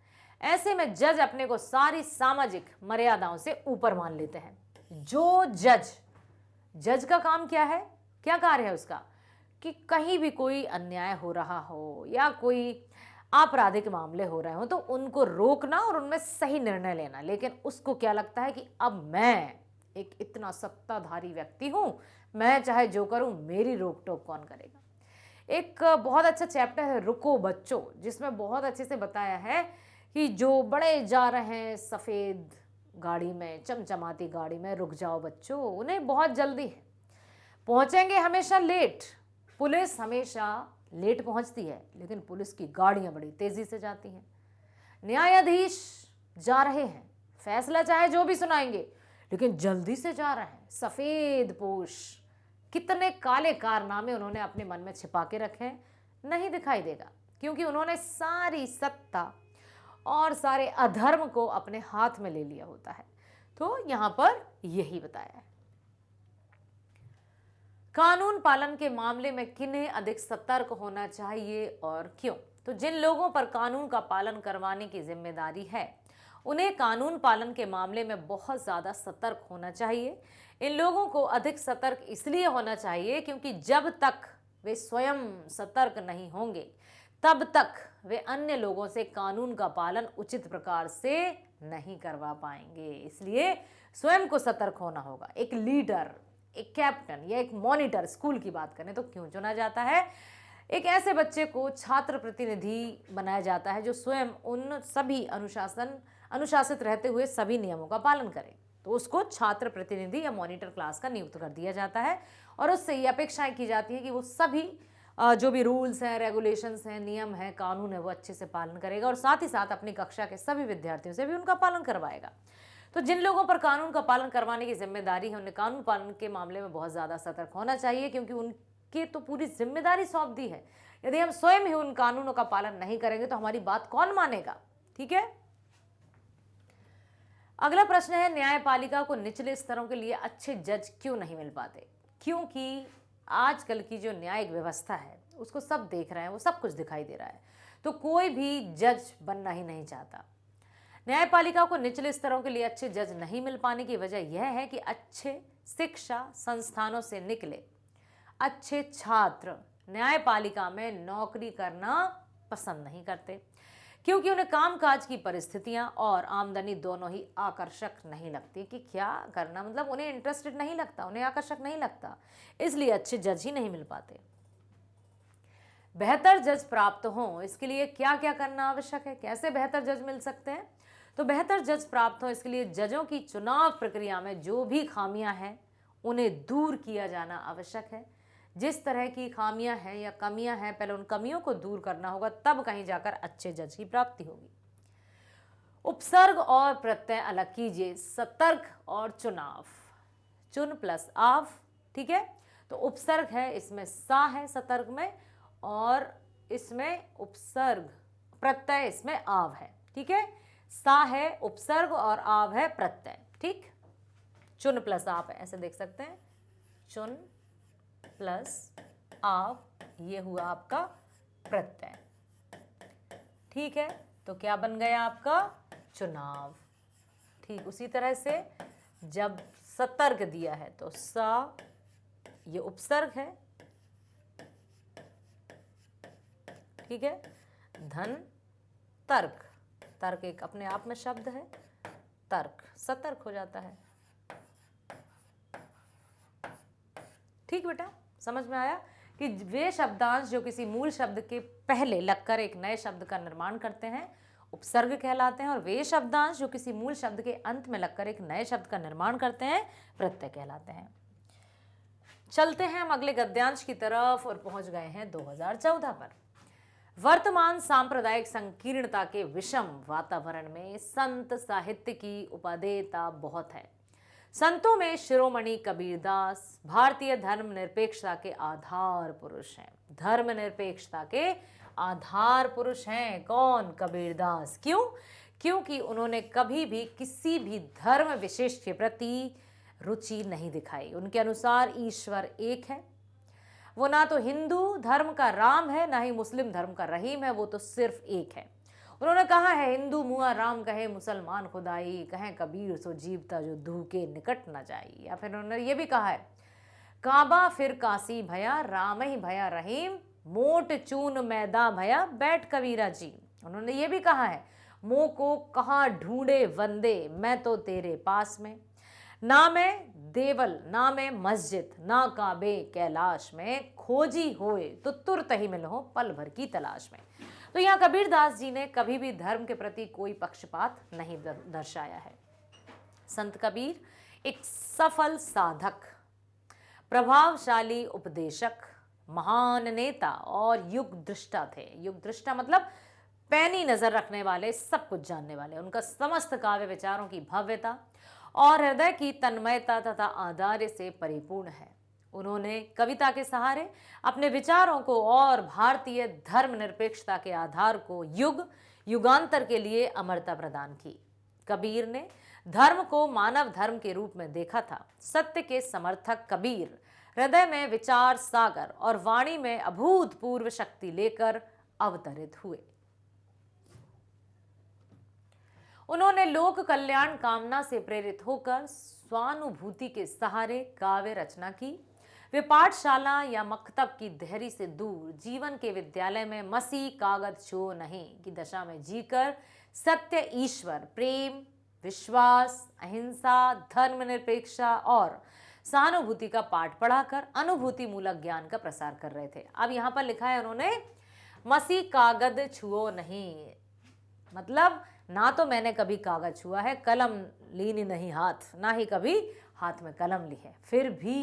ऐसे में जज अपने को सारी सामाजिक मर्यादाओं से ऊपर मान लेते हैं। जो जज का काम क्या है, क्या कार्य है उसका, कि कहीं भी कोई अन्याय हो रहा हो या कोई आपराधिक मामले हो रहे हो तो उनको रोकना और उनमें सही निर्णय लेना। लेकिन उसको क्या लगता है कि अब मैं एक इतना सत्ताधारी व्यक्ति हूं, मैं चाहे जो करूं, मेरी रोक टोक कौन करेगा। एक बहुत अच्छा चैप्टर है रुको बच्चों, जिसमें बहुत अच्छे से बताया है कि जो बड़े जा रहे हैं सफेद गाड़ी में, चमचमाती गाड़ी में, रुक जाओ बच्चों, उन्हें बहुत जल्दी है, पहुंचेंगे हमेशा लेट। पुलिस हमेशा लेट पहुंचती है लेकिन पुलिस की गाड़ियां बड़ी तेजी से जाती हैं। न्यायाधीश जा रहे हैं, फैसला चाहे जो भी सुनाएंगे लेकिन जल्दी से जा रहे हैं। सफेद पोश, कितने काले कारनामे उन्होंने अपने मन में छिपा के रखे हैं, नहीं दिखाई देगा, क्योंकि उन्होंने सारी सत्ता और सारे अधर्म को अपने हाथ में ले लिया होता है। तो यहां पर यही बताया है। कानून पालन के मामले में किन्हें अधिक सतर्क होना चाहिए और क्यों? तो जिन लोगों पर कानून का पालन करवाने की जिम्मेदारी है, उन्हें कानून पालन के मामले में बहुत ज़्यादा सतर्क होना चाहिए। इन लोगों को अधिक सतर्क इसलिए होना चाहिए क्योंकि जब तक वे स्वयं सतर्क नहीं होंगे तब तक वे अन्य लोगों से कानून का पालन उचित प्रकार से नहीं करवा पाएंगे। इसलिए स्वयं को सतर्क होना होगा। एक लीडर, एक कैप्टन या एक मॉनिटर, स्कूल की बात करें तो क्यों चुना जाता है? एक ऐसे बच्चे को छात्र प्रतिनिधि बनाया जाता है जो स्वयं उन सभी अनुशासित रहते हुए सभी नियमों का पालन करे। तो उसको छात्र प्रतिनिधि या मॉनिटर क्लास का नियुक्त कर दिया जाता है और उससे ये अपेक्षाएं की जाती है कि वो सभी जो भी रूल्स हैं, रेगुलेशंस हैं, नियम हैं, कानून है, वो अच्छे से पालन करेगा और साथ ही साथ अपनी कक्षा के सभी विद्यार्थियों से भी उनका पालन करवाएगा। तो जिन लोगों पर कानून का पालन करवाने की जिम्मेदारी है, उन्हें कानून पालन के मामले में बहुत ज़्यादा सतर्क होना चाहिए, क्योंकि उनके तो पूरी जिम्मेदारी सौंप दी है। यदि हम स्वयं ही उन कानूनों का पालन नहीं करेंगे तो हमारी बात कौन मानेगा? ठीक है। अगला प्रश्न है, न्यायपालिका को निचले स्तरों के लिए अच्छे जज क्यों नहीं मिल पाते? क्योंकि आजकल की जो न्यायिक व्यवस्था है उसको सब देख रहे हैं, वो सब कुछ दिखाई दे रहा है, तो कोई भी जज बनना ही नहीं चाहता। न्यायपालिका को निचले स्तरों के लिए अच्छे जज नहीं मिल पाने की वजह यह है कि अच्छे शिक्षा संस्थानों से निकले अच्छे छात्र न्यायपालिका में नौकरी करना पसंद नहीं करते, क्योंकि उन्हें कामकाज की परिस्थितियां और आमदनी दोनों ही आकर्षक नहीं लगती। कि क्या करना, मतलब उन्हें इंटरेस्टेड नहीं लगता, उन्हें आकर्षक नहीं लगता, इसलिए अच्छे जज ही नहीं मिल पाते। बेहतर जज प्राप्त हों, इसके लिए क्या क्या करना आवश्यक है? कैसे बेहतर जज मिल सकते हैं? तो बेहतर जज प्राप्त हों इसके लिए जजों की चुनाव प्रक्रिया में जो भी खामियां हैं उन्हें दूर किया जाना आवश्यक है। जिस तरह की खामियां हैं या कमियां हैं, पहले उन कमियों को दूर करना होगा, तब कहीं जाकर अच्छे जज की प्राप्ति होगी। उपसर्ग और प्रत्यय अलग कीजिए। सतर्क और चुनाव, चुन प्लस आव, ठीक है। तो उपसर्ग है, इसमें सा है सतर्क में, और इसमें उपसर्ग, प्रत्यय इसमें आव है, ठीक है। सा है उपसर्ग और आव है प्रत्यय, ठीक। चुन प्लस आव है, ऐसे देख सकते हैं, चुन प्लस आव, ये हुआ आपका प्रत्यय, ठीक है। तो क्या बन गया आपका? चुनाव। ठीक उसी तरह से जब सतर्क दिया है तो सा, ये उपसर्ग है, ठीक है। धन तर्क, तर्क एक अपने आप में शब्द है, तर्क सतर्क हो जाता है। ठीक बेटा, समझ में आया कि वे शब्दांश जो किसी मूल शब्द के पहले लगकर एक नए शब्द का निर्माण करते हैं उपसर्ग कहलाते हैं, और वे शब्दांश जो किसी मूल शब्द के अंत में लगकर एक नए शब्द का निर्माण करते हैं प्रत्यय कहलाते हैं। चलते हैं हम अगले गद्यांश की तरफ और पहुंच गए हैं 2014 पर। वर्तमान सांप्रदायिक संकीर्णता के विषम वातावरण में संत साहित्य की उपादेयता बहुत है। संतों में शिरोमणि कबीरदास भारतीय धर्म निरपेक्षता के आधार पुरुष हैं। धर्म निरपेक्षता के आधार पुरुष हैं। कौन? कबीरदास। क्यों? क्योंकि उन्होंने कभी भी किसी भी धर्म विशेष के प्रति रुचि नहीं दिखाई। उनके अनुसार ईश्वर एक है, वो ना तो हिंदू धर्म का राम है ना ही मुस्लिम धर्म का रहीम है, वो तो सिर्फ एक है। उन्होंने कहा है, हिंदू मुआ राम कहे, मुसलमान खुदाई, कहें कबीर सो जीवता जो दूह के निकट न जाई। या फिर उन्होंने ये भी कहा है, काबा फिर काशी भया, राम ही भया रहीम, मोट चून मैदा भया, बैठ कबीरा जी। उन्होंने ये भी कहा है, मोह को कहाँ ढूंढे वंदे, मैं तो तेरे पास में, ना मैं देवल ना मैं मस्जिद, ना काबे कैलाश में, खोजी होए तो तुरत ही मिलो पल भर की तलाश में। तो यहाँ कबीरदास जी ने कभी भी धर्म के प्रति कोई पक्षपात नहीं दर्शाया है। संत कबीर एक सफल साधक, प्रभावशाली उपदेशक, महान नेता और युग दृष्टा थे। युग दृष्टा मतलब पैनी नजर रखने वाले, सब कुछ जानने वाले। उनका समस्त काव्य विचारों की भव्यता और हृदय की तन्मयता तथा आधार्य से परिपूर्ण है। उन्होंने कविता के सहारे अपने विचारों को और भारतीय धर्मनिरपेक्षता के आधार को युग युगांतर के लिए अमरता प्रदान की। कबीर ने धर्म को मानव धर्म के रूप में देखा था। सत्य के समर्थक कबीर हृदय में विचार सागर और वाणी में अभूतपूर्व शक्ति लेकर अवतरित हुए। उन्होंने लोक कल्याण कामना से प्रेरित होकर स्वानुभूति के सहारे काव्य रचना की। वे पाठशाला या मकतब की धैर्य से दूर जीवन के विद्यालय में मसी कागज छो नहीं की दशा में जीकर सत्य, ईश्वर, प्रेम, विश्वास, अहिंसा, धर्मनिरपेक्षता और सहानुभूति का पाठ पढ़ाकर अनुभूति मूलक ज्ञान का प्रसार कर रहे थे। अब यहाँ पर लिखा है उन्होंने, मसी कागज छुओ नहीं, मतलब ना तो मैंने कभी कागज छुआ है, कलम ली नहीं हाथ, ना ही कभी हाथ में कलम ली है, फिर भी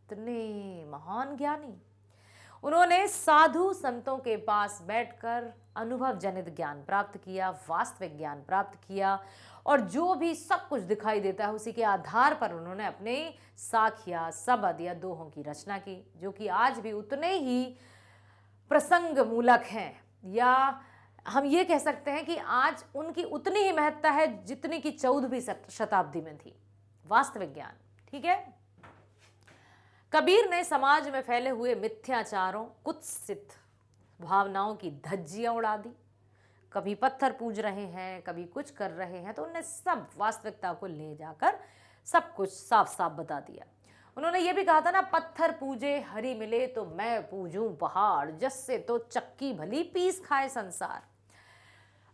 इतने महान ज्ञानी। उन्होंने साधु संतों के पास बैठकर अनुभव जनित ज्ञान प्राप्त किया, वास्तविक ज्ञान प्राप्त किया, और जो भी सब कुछ दिखाई देता है उसी के आधार पर उन्होंने अपने साखिया, सबद या दोहों की रचना की, जो कि आज भी उतने ही प्रसंग मूलक हैं, या हम ये कह सकते हैं कि आज उनकी उतनी ही महत्ता है जितनी कि 14वीं शताब्दी में थी। वास्तविक ज्ञान, ठीक है। कबीर ने समाज में फैले हुए मिथ्याचारों, कुत्सित भावनाओं की धज्जियां उड़ा दी। कभी पत्थर पूज रहे हैं, कभी कुछ कर रहे हैं, तो उन्होंने सब वास्तविकता को ले जाकर सब कुछ साफ साफ बता दिया। उन्होंने ये भी कहा था ना, पत्थर पूजे हरि मिले तो मैं पूजूं पहाड़, जस्से तो चक्की भली पीस खाए संसार।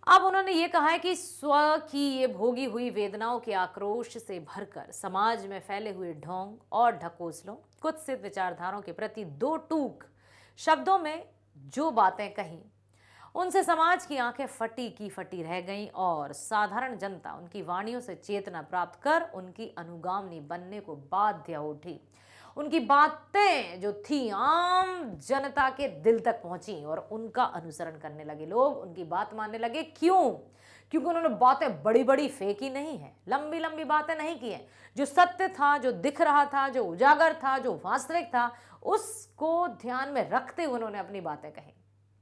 अब उन्होंने ये कहा है कि स्व की ये भोगी हुई वेदनाओं के आक्रोश से भरकर समाज में फैले हुए ढोंग और ढकोसलों, कुत्सित विचारधाराओं के प्रति दो टूक शब्दों में जो बातें कही, उनसे समाज की आंखें फटी की फटी रह गईं और साधारण जनता उनकी वाणियों से चेतना प्राप्त कर उनकी अनुगामिनी बनने को बाध्य हो उठी। उनकी बातें जो थी आम जनता के दिल तक पहुंची और उनका अनुसरण करने लगे लोग, उनकी बात मानने लगे। क्यों? क्योंकि उन्होंने बातें बड़ी बड़ी फेंकी नहीं है, लंबी लंबी बातें नहीं की हैं। जो सत्य था, जो दिख रहा था, जो उजागर था, जो वास्तविक था, उसको ध्यान में रखते हुए उन्होंने अपनी बातें कही।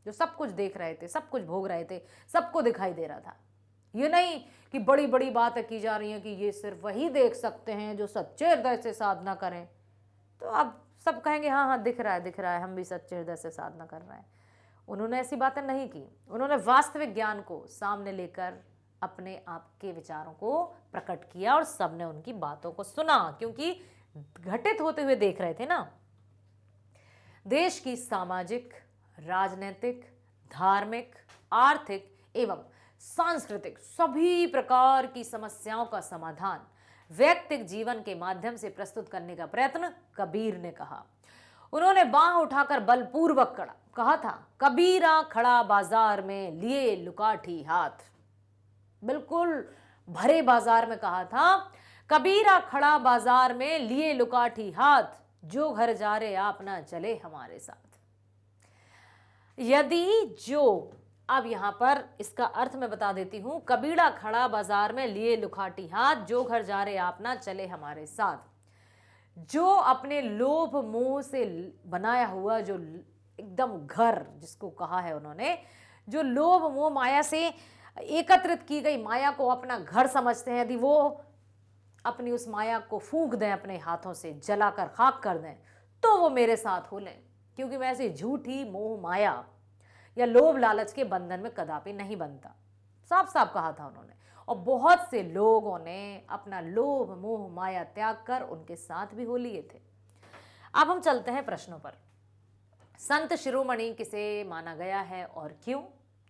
जो सब कुछ देख रहे थे, सब कुछ भोग रहे थे, सबको दिखाई दे रहा था। ये नहीं कि बड़ी बड़ी बातें की जा रही हैं कि ये सिर्फ वही देख सकते हैं जो सच्चे हृदय से साधना करें। तो अब सब कहेंगे हाँ हाँ दिख रहा है, हम भी सच्चे हृदय से साधना कर रहे हैं। उन्होंने ऐसी बातें नहीं की। उन्होंने वास्तविक ज्ञान को सामने लेकर अपने आप के विचारों को प्रकट किया और सबने उनकी बातों को सुना, क्योंकि घटित होते हुए देख रहे थे ना। देश की सामाजिक, राजनीतिक, धार्मिक, आर्थिक एवं सांस्कृतिक सभी प्रकार की समस्याओं का समाधान वैयक्तिक जीवन के माध्यम से प्रस्तुत करने का प्रयत्न कबीर ने कहा। उन्होंने बांह उठाकर बलपूर्वक कहा था, कबीरा खड़ा बाजार में लिए लुकाठी हाथ। बिल्कुल भरे बाजार में कहा था, कबीरा खड़ा बाजार में लिए लुकाठी हाथ, जो घर जा रे आप ना चले हमारे साथ। यदि जो, अब यहां पर इसका अर्थ मैं बता देती हूं, कबीरा खड़ा बाजार में लिए लुकाठी हाथ, जो घर जा रे आप ना चले हमारे साथ। जो अपने लोभ मोह से बनाया हुआ जो एकदम घर जिसको कहा है उन्होंने, जो लोभ मोह माया से एकत्रित की गई माया को अपना घर समझते हैं, यदि वो अपनी उस माया को फूंक दें, अपने हाथों से जलाकर खाक कर दें, तो वो मेरे साथ हो लें, क्योंकि मैं ऐसी झूठी मोह माया या लोभ लालच के बंधन में कदापि नहीं बनता। साफ साफ कहा था उन्होंने। और बहुत से लोगों ने अपना लोभ मोह माया त्याग कर उनके साथ भी हो लिए थे। अब हम चलते हैं प्रश्नों पर। संत शिरोमणि किसे माना गया है और क्यों?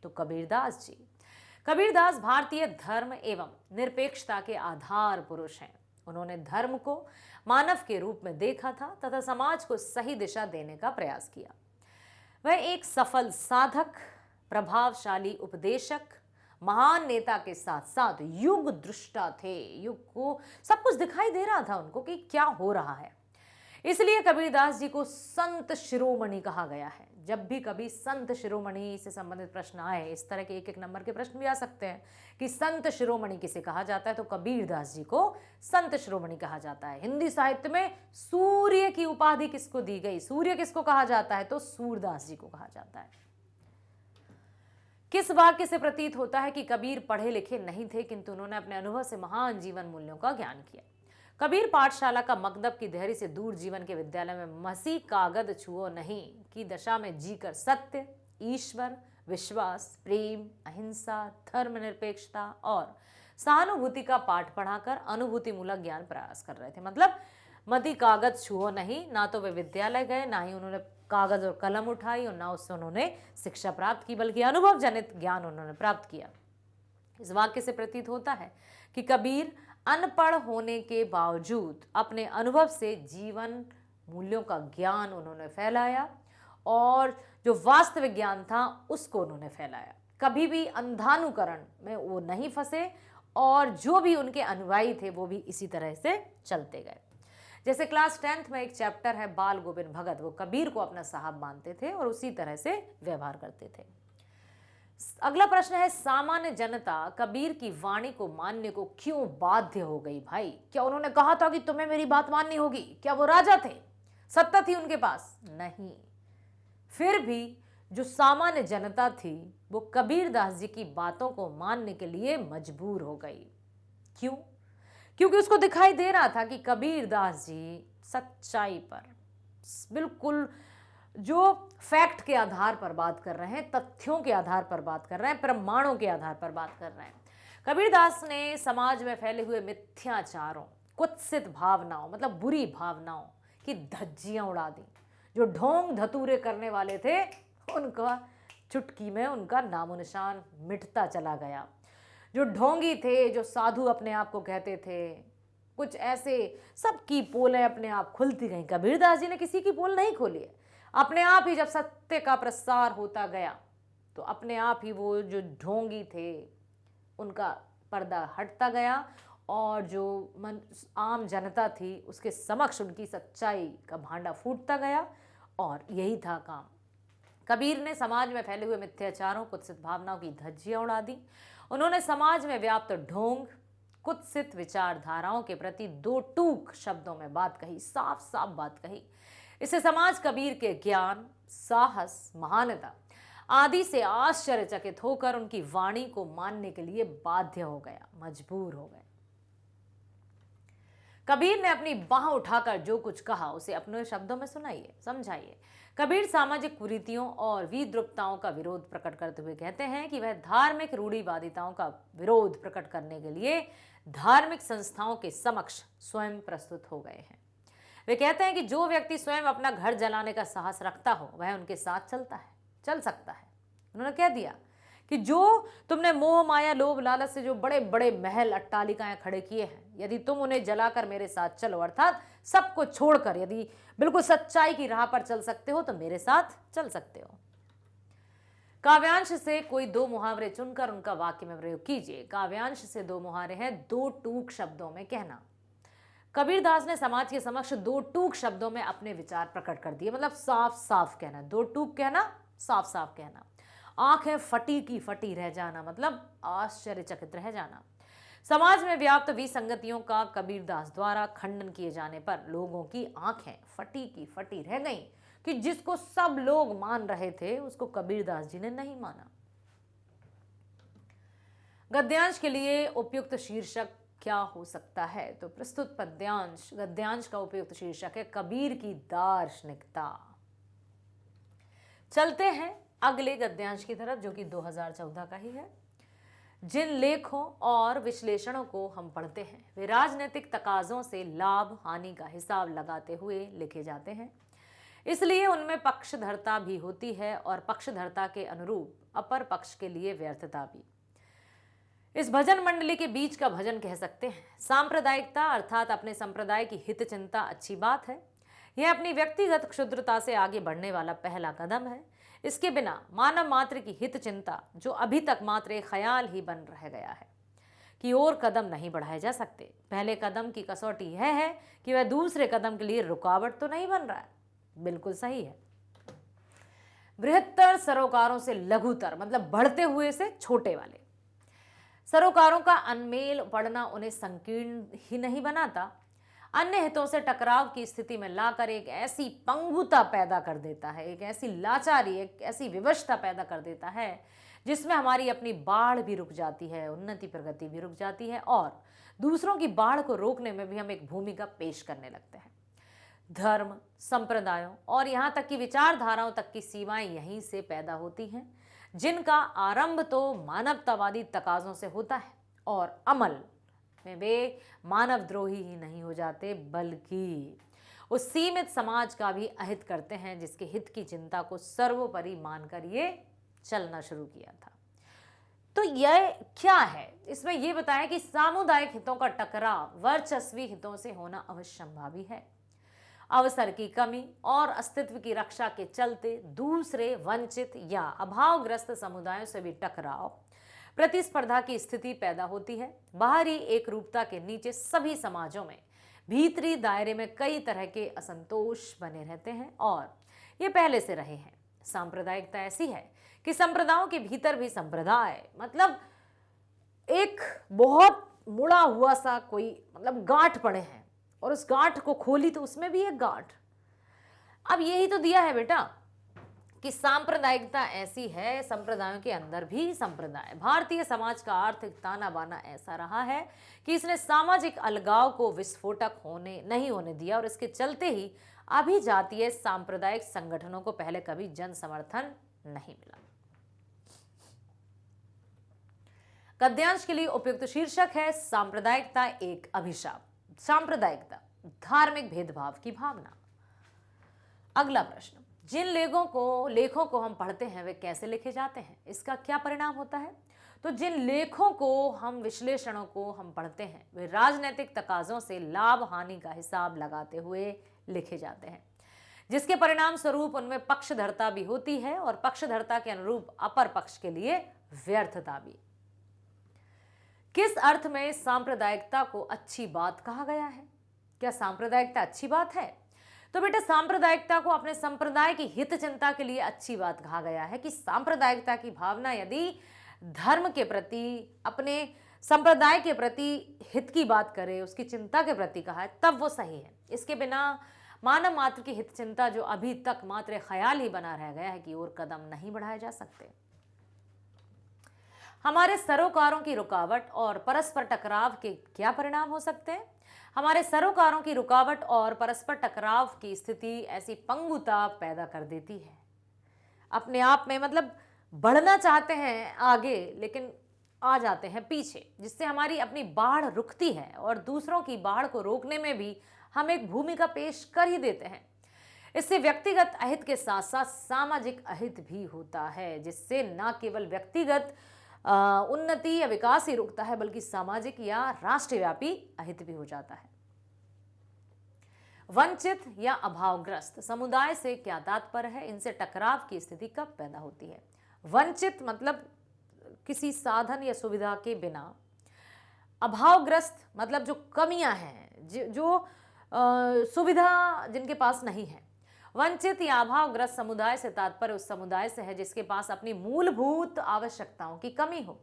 तो कबीरदास जी। कबीरदास भारतीय धर्म एवं निरपेक्षता के आधार पुरुष हैं। उन्होंने धर्म को मानव के रूप में देखा था तथा समाज को सही दिशा देने का प्रयास किया। वह एक सफल साधक, प्रभावशाली उपदेशक, महान नेता के साथ साथ युग दृष्टा थे। युग को सब कुछ दिखाई दे रहा था उनको कि क्या हो रहा है। इसलिए कबीरदास जी को संत शिरोमणि कहा गया है। जब भी कभी संत शिरोमणि से संबंधित प्रश्न आए, इस तरह के एक एक नंबर के प्रश्न भी आ सकते हैं कि संत शिरोमणि किसे कहा जाता है, तो कबीरदास जी को संत शिरोमणि कहा जाता है। हिंदी साहित्य में सूर्य की उपाधि किसको दी गई? सूर्य किसको कहा जाता है? तो सूरदास जी को कहा जाता है। किस वाक्य से प्रतीत होता है कि कबीर पढ़े लिखे नहीं थे, किंतु उन्होंने अपने अनुभव से महान जीवन मूल्यों का ज्ञान किया? कबीर पाठशाला का मकदब की देहरी से दूर जीवन के विद्यालय में मसी कागद छुओ नहीं की दशा में जीकर सत्य, ईश्वर, विश्वास, प्रेम, अहिंसा, धर्मनिरपेक्षता और सहानुभूति का पाठ पढ़ाकर अनुभूति मूलक ज्ञान प्रयास कर रहे थे। मतलब मति कागज छुओ नहीं, ना तो वे विद्यालय गए, ना ही उन्होंने कागज और कलम उठाई और ना उससे उन्होंने शिक्षा प्राप्त की, बल्कि अनुभव जनित ज्ञान उन्होंने प्राप्त किया। इस वाक्य से प्रतीत होता है कि कबीर अनपढ़ होने के बावजूद अपने अनुभव से जीवन मूल्यों का ज्ञान उन्होंने फैलाया और जो वास्तविक ज्ञान था उसको उन्होंने फैलाया। कभी भी अंधानुकरण में वो नहीं फंसे और जो भी उनके अनुयायी थे वो भी इसी तरह से चलते गए। जैसे क्लास 10th में एक चैप्टर है बाल गोविंद भगत, वो कबीर को अपना साहब मानते थे और उसी तरह से व्यवहार करते थे। अगला प्रश्न है, सामान्य जनता कबीर की वाणी को मानने को क्यों बाध्य हो गई? भाई, क्या उन्होंने कहा था कि तुम्हें मेरी बात माननी होगी? क्या वो राजा थे? सत्ता थी उनके पास? नहीं। फिर भी जो सामान्य जनता थी वो कबीरदास जी की बातों को मानने के लिए मजबूर हो गई। क्यों? क्योंकि उसको दिखाई दे रहा था कि कबीरदास जी सच्चाई पर बिल्कुल जो फैक्ट के आधार पर बात कर रहे हैं, तथ्यों के आधार पर बात कर रहे हैं, प्रमाणों के आधार पर बात कर रहे हैं। कबीरदास ने समाज में फैले हुए मिथ्याचारों, कुत्सित भावनाओं, मतलब बुरी भावनाओं की धज्जियां उड़ा दी। जो ढोंग धतूरे करने वाले थे उनका चुटकी में उनका नामो निशान मिटता चला गया। जो ढोंगी थे, जो साधु अपने आप को कहते थे, कुछ ऐसे सबकी पोलें अपने आप खुलती गई। कबीरदास जी ने किसी की पोल नहीं खोली है। अपने आप ही जब सत्य का प्रसार होता गया तो अपने आप ही वो जो ढोंगी थे उनका पर्दा हटता गया और जो आम जनता थी उसके समक्ष उनकी सच्चाई का भांडा फूटता गया। और यही था काम। कबीर ने समाज में फैले हुए मिथ्याचारों, कुत्सित भावनाओं की धज्जियां उड़ा दी। उन्होंने समाज में व्याप्त ढोंग, कुत्सित विचारधाराओं के प्रति दो टूक शब्दों में बात कही, साफ साफ बात कही। इससे समाज कबीर के ज्ञान, साहस, महानता आदि से आश्चर्यचकित होकर उनकी वाणी को मानने के लिए बाध्य हो गया, मजबूर हो गए। कबीर ने अपनी बाह उठाकर जो कुछ कहा उसे अपने शब्दों में सुनाइए, समझाइए। कबीर सामाजिक कुरीतियों और विद्रुपताओं का विरोध प्रकट करते हुए कहते हैं कि वह धार्मिक रूढ़िवादिताओं का विरोध प्रकट करने के लिए धार्मिक संस्थाओं के समक्ष स्वयं प्रस्तुत हो गए हैं। वे कहते हैं कि जो व्यक्ति स्वयं अपना घर जलाने का साहस रखता हो वह उनके साथ चल सकता है। उन्होंने कह दिया कि जो तुमने मोह माया लोभ लालच से जो बड़े बड़े महल अट्टालिकाएं खड़े किए हैं, यदि तुम उन्हें जलाकर मेरे साथ चलो, अर्थात सबको छोड़कर यदि बिल्कुल सच्चाई की राह पर चल सकते हो तो मेरे साथ चल सकते हो। काव्यांश से कोई दो मुहावरे चुनकर उनका वाक्य में प्रयोग कीजिए। काव्यांश से दो मुहावरे हैं, दो टूक शब्दों में कहना। कबीरदास ने समाज के समक्ष दो टूक शब्दों में अपने विचार प्रकट कर दिए, मतलब साफ साफ कहना। दो टूक कहना, साफ साफ कहना। आंखें फटी की फटी रह जाना, मतलब आश्चर्यचकित रह जाना। समाज में व्याप्त विसंगतियों का कबीरदास द्वारा खंडन किए जाने पर लोगों की आंखें फटी की फटी रह गईं, कि जिसको सब लोग मान रहे थे उसको कबीरदास जी ने नहीं माना। गद्यांश के लिए उपयुक्त शीर्षक क्या हो सकता है? तो प्रस्तुत पद्यांश गद्यांश का उपयुक्त शीर्षक है कबीर की दार्शनिकता। चलते हैं अगले गद्यांश की तरफ जो कि 2014 का ही है। जिन लेखों और विश्लेषणों को हम पढ़ते हैं वे राजनीतिक तकाजों से लाभ हानि का हिसाब लगाते हुए लिखे जाते हैं, इसलिए उनमें पक्षधरता भी होती है और पक्षधरता के अनुरूप अपर पक्ष के लिए व्यर्थता भी। इस भजन मंडली के बीच का भजन कह सकते हैं। सांप्रदायिकता अर्थात अपने संप्रदाय की हित चिंता अच्छी बात है। यह अपनी व्यक्तिगत क्षुद्रता से आगे बढ़ने वाला पहला कदम है। इसके बिना मानव मात्र की हित चिंता, जो अभी तक मात्र एक ख्याल ही बन रह गया है, की ओर कदम नहीं बढ़ाए जा सकते। पहले कदम की कसौटी यह है कि वह दूसरे कदम के लिए रुकावट तो नहीं बन रहा है। बिल्कुल सही है। बृहत्तर सरोकारों से लघुतर, मतलब बढ़ते हुए से छोटे वाले सरोकारों का अनमेल पड़ना उन्हें संकीर्ण ही नहीं बनाता, अन्य हितों से टकराव की स्थिति में लाकर एक ऐसी पंगुता पैदा कर देता है, एक ऐसी लाचारी, एक ऐसी विवशता पैदा कर देता है जिसमें हमारी अपनी बाढ़ भी रुक जाती है, उन्नति प्रगति भी रुक जाती है और दूसरों की बाढ़ को रोकने में भी हम एक भूमिका पेश करने लगते हैं। धर्म, संप्रदायों और यहाँ तक कि विचारधाराओं तक की सीमाएं यहीं से पैदा होती हैं, जिनका आरंभ तो मानवतावादी तकाजों से होता है और अमल में वे मानवद्रोही ही नहीं हो जाते बल्कि उस सीमित समाज का भी अहित करते हैं जिसके हित की चिंता को सर्वोपरि मानकर ये चलना शुरू किया था। तो यह क्या है? इसमें यह बताया कि सामुदायिक हितों का टकराव वर्चस्वी हितों से होना अवश्यंभावी है। अवसर की कमी और अस्तित्व की रक्षा के चलते दूसरे वंचित या अभावग्रस्त समुदायों से भी टकराव, प्रतिस्पर्धा की स्थिति पैदा होती है। बाहरी एक रूपता के नीचे सभी समाजों में भीतरी दायरे में कई तरह के असंतोष बने रहते हैं और ये पहले से रहे हैं। सांप्रदायिकता ऐसी है कि संप्रदायों के भीतर भी संप्रदाय, मतलब एक बहुत मुड़ा हुआ सा कोई, मतलब गांठ पड़े हैं और उस गांठ को खोली तो उसमें भी एक गांठ। अब यही तो दिया है बेटा कि सांप्रदायिकता ऐसी है, संप्रदायों के अंदर भी संप्रदाय। भारतीय समाज का आर्थिक ताना बाना ऐसा रहा है कि इसने सामाजिक अलगाव को विस्फोटक नहीं होने दिया और इसके चलते ही अभिजातीय सांप्रदायिक संगठनों को पहले कभी जन समर्थन नहीं मिला। गद्यांश के लिए उपयुक्त शीर्षक है सांप्रदायिकता एक अभिशाप। सांप्रदायिकता, धार्मिक भेदभाव की भावना। अगला प्रश्न, जिन लेखों को हम पढ़ते हैं वे कैसे लिखे जाते हैं, इसका क्या परिणाम होता है? तो जिन लेखों को हम विश्लेषणों को हम पढ़ते हैं वे राजनीतिक तकाजों से लाभ हानि का हिसाब लगाते हुए लिखे जाते हैं, जिसके परिणाम स्वरूप उनमें पक्षधरता भी होती है और पक्षधरता के अनुरूप अपर पक्ष के लिए व्यर्थता भी। किस अर्थ में सांप्रदायिकता को अच्छी बात कहा गया है? क्या सांप्रदायिकता अच्छी बात है? तो बेटा सांप्रदायिकता को अपने संप्रदाय की हित चिंता के लिए अच्छी बात कहा गया है कि सांप्रदायिकता की भावना यदि धर्म के प्रति, अपने संप्रदाय के प्रति हित की बात करे, उसकी चिंता के प्रति कहा है, तब वो सही है। इसके बिना मानव मात्र की हित चिंता, जो अभी तक मात्र ख्याल ही बना रह गया है, की ओर कदम नहीं बढ़ाए जा सकते। हमारे सरोकारों की रुकावट और परस्पर टकराव के क्या परिणाम हो सकते हैं? हमारे सरोकारों की रुकावट और परस्पर टकराव की स्थिति ऐसी पंगुता पैदा कर देती है, अपने आप में, मतलब बढ़ना चाहते हैं आगे लेकिन आ जाते हैं पीछे, जिससे हमारी अपनी बाढ़ रुकती है और दूसरों की बाढ़ को रोकने में भी हम एक भूमिका पेश कर ही देते हैं। इससे व्यक्तिगत अहित के साथ साथ सामाजिक अहित भी होता है, जिससे न केवल व्यक्तिगत उन्नति या विकास ही रुकता है बल्कि सामाजिक या राष्ट्रव्यापी अहित भी हो जाता है। वंचित या अभावग्रस्त समुदाय से क्या तात्पर्य है? इनसे टकराव की स्थिति कब पैदा होती है? वंचित मतलब किसी साधन या सुविधा के बिना, अभावग्रस्त मतलब जो कमियां हैं, जो सुविधा जिनके पास नहीं है। वंचित या अभावग्रस्त समुदाय से तात्पर्य उस समुदाय से है जिसके पास अपनी मूलभूत आवश्यकताओं की कमी हो,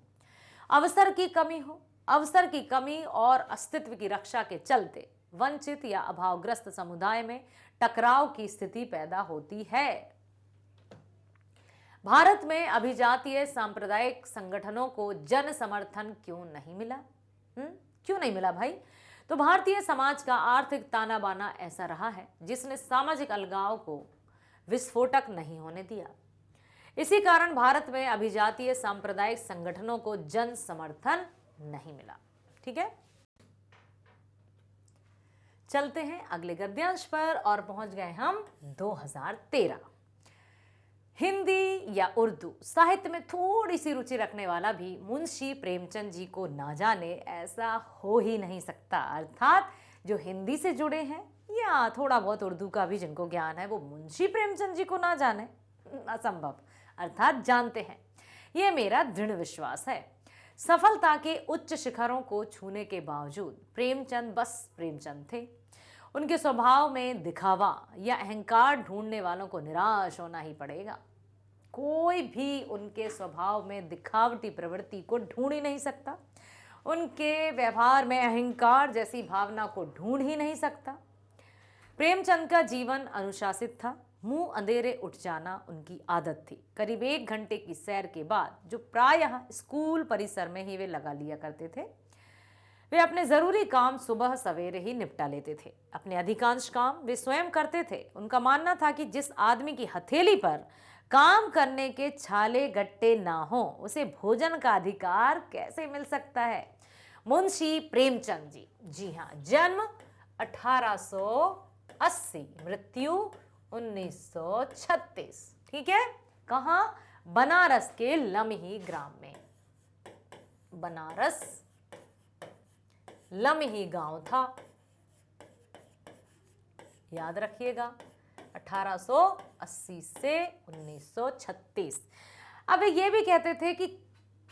अवसर की कमी हो, अवसर की कमी और अस्तित्व की रक्षा के चलते वंचित या अभावग्रस्त समुदाय में टकराव की स्थिति पैदा होती है। भारत में अभिजातीय सांप्रदायिक संगठनों को जन समर्थन क्यों नहीं मिला? क्यों नहीं मिला भाई? तो भारतीय समाज का आर्थिक ताना बाना ऐसा रहा है जिसने सामाजिक अलगाव को विस्फोटक नहीं होने दिया। इसी कारण भारत में अभिजातीय सांप्रदायिक संगठनों को जन समर्थन नहीं मिला। ठीक है, चलते हैं अगले गद्यांश पर और पहुंच गए हम 2013। हिंदी या उर्दू साहित्य में थोड़ी सी रुचि रखने वाला भी मुंशी प्रेमचंद जी को ना जाने ऐसा हो ही नहीं सकता। अर्थात जो हिंदी से जुड़े हैं या थोड़ा बहुत उर्दू का भी जिनको ज्ञान है वो मुंशी प्रेमचंद जी को ना जाने असंभव, अर्थात जानते हैं, ये मेरा दृढ़ विश्वास है। सफलता के उच्च शिखरों को छूने के बावजूद प्रेमचंद बस प्रेमचंद थे। उनके स्वभाव में दिखावा या अहंकार ढूंढने वालों को निराश होना ही पड़ेगा। कोई भी उनके स्वभाव में दिखावटी प्रवृत्ति को ढूंढ ही नहीं सकता, उनके व्यवहार में अहंकार जैसी भावना को ढूंढ ही नहीं सकता। प्रेमचंद का जीवन अनुशासित था। मुंह अंधेरे उठ जाना उनकी आदत थी। करीब 1 घंटे की सैर के बाद, जो प्रायः स्कूल परिसर में ही वे लगा लिया करते थे, वे अपने जरूरी काम सुबह सवेरे ही निपटा लेते थे। अपने अधिकांश काम वे स्वयं करते थे। उनका मानना था कि जिस आदमी की हथेली पर काम करने के छाले गट्टे ना हो उसे भोजन का अधिकार कैसे मिल सकता है। मुंशी प्रेमचंद जी, जी हाँ, जन्म 1880, मृत्यु 1936। ठीक है, कहाँ? बनारस के लमही ग्राम में। बनारस लमही गांव था, याद रखिएगा, 1880 से 1936। अब ये भी कहते थे कि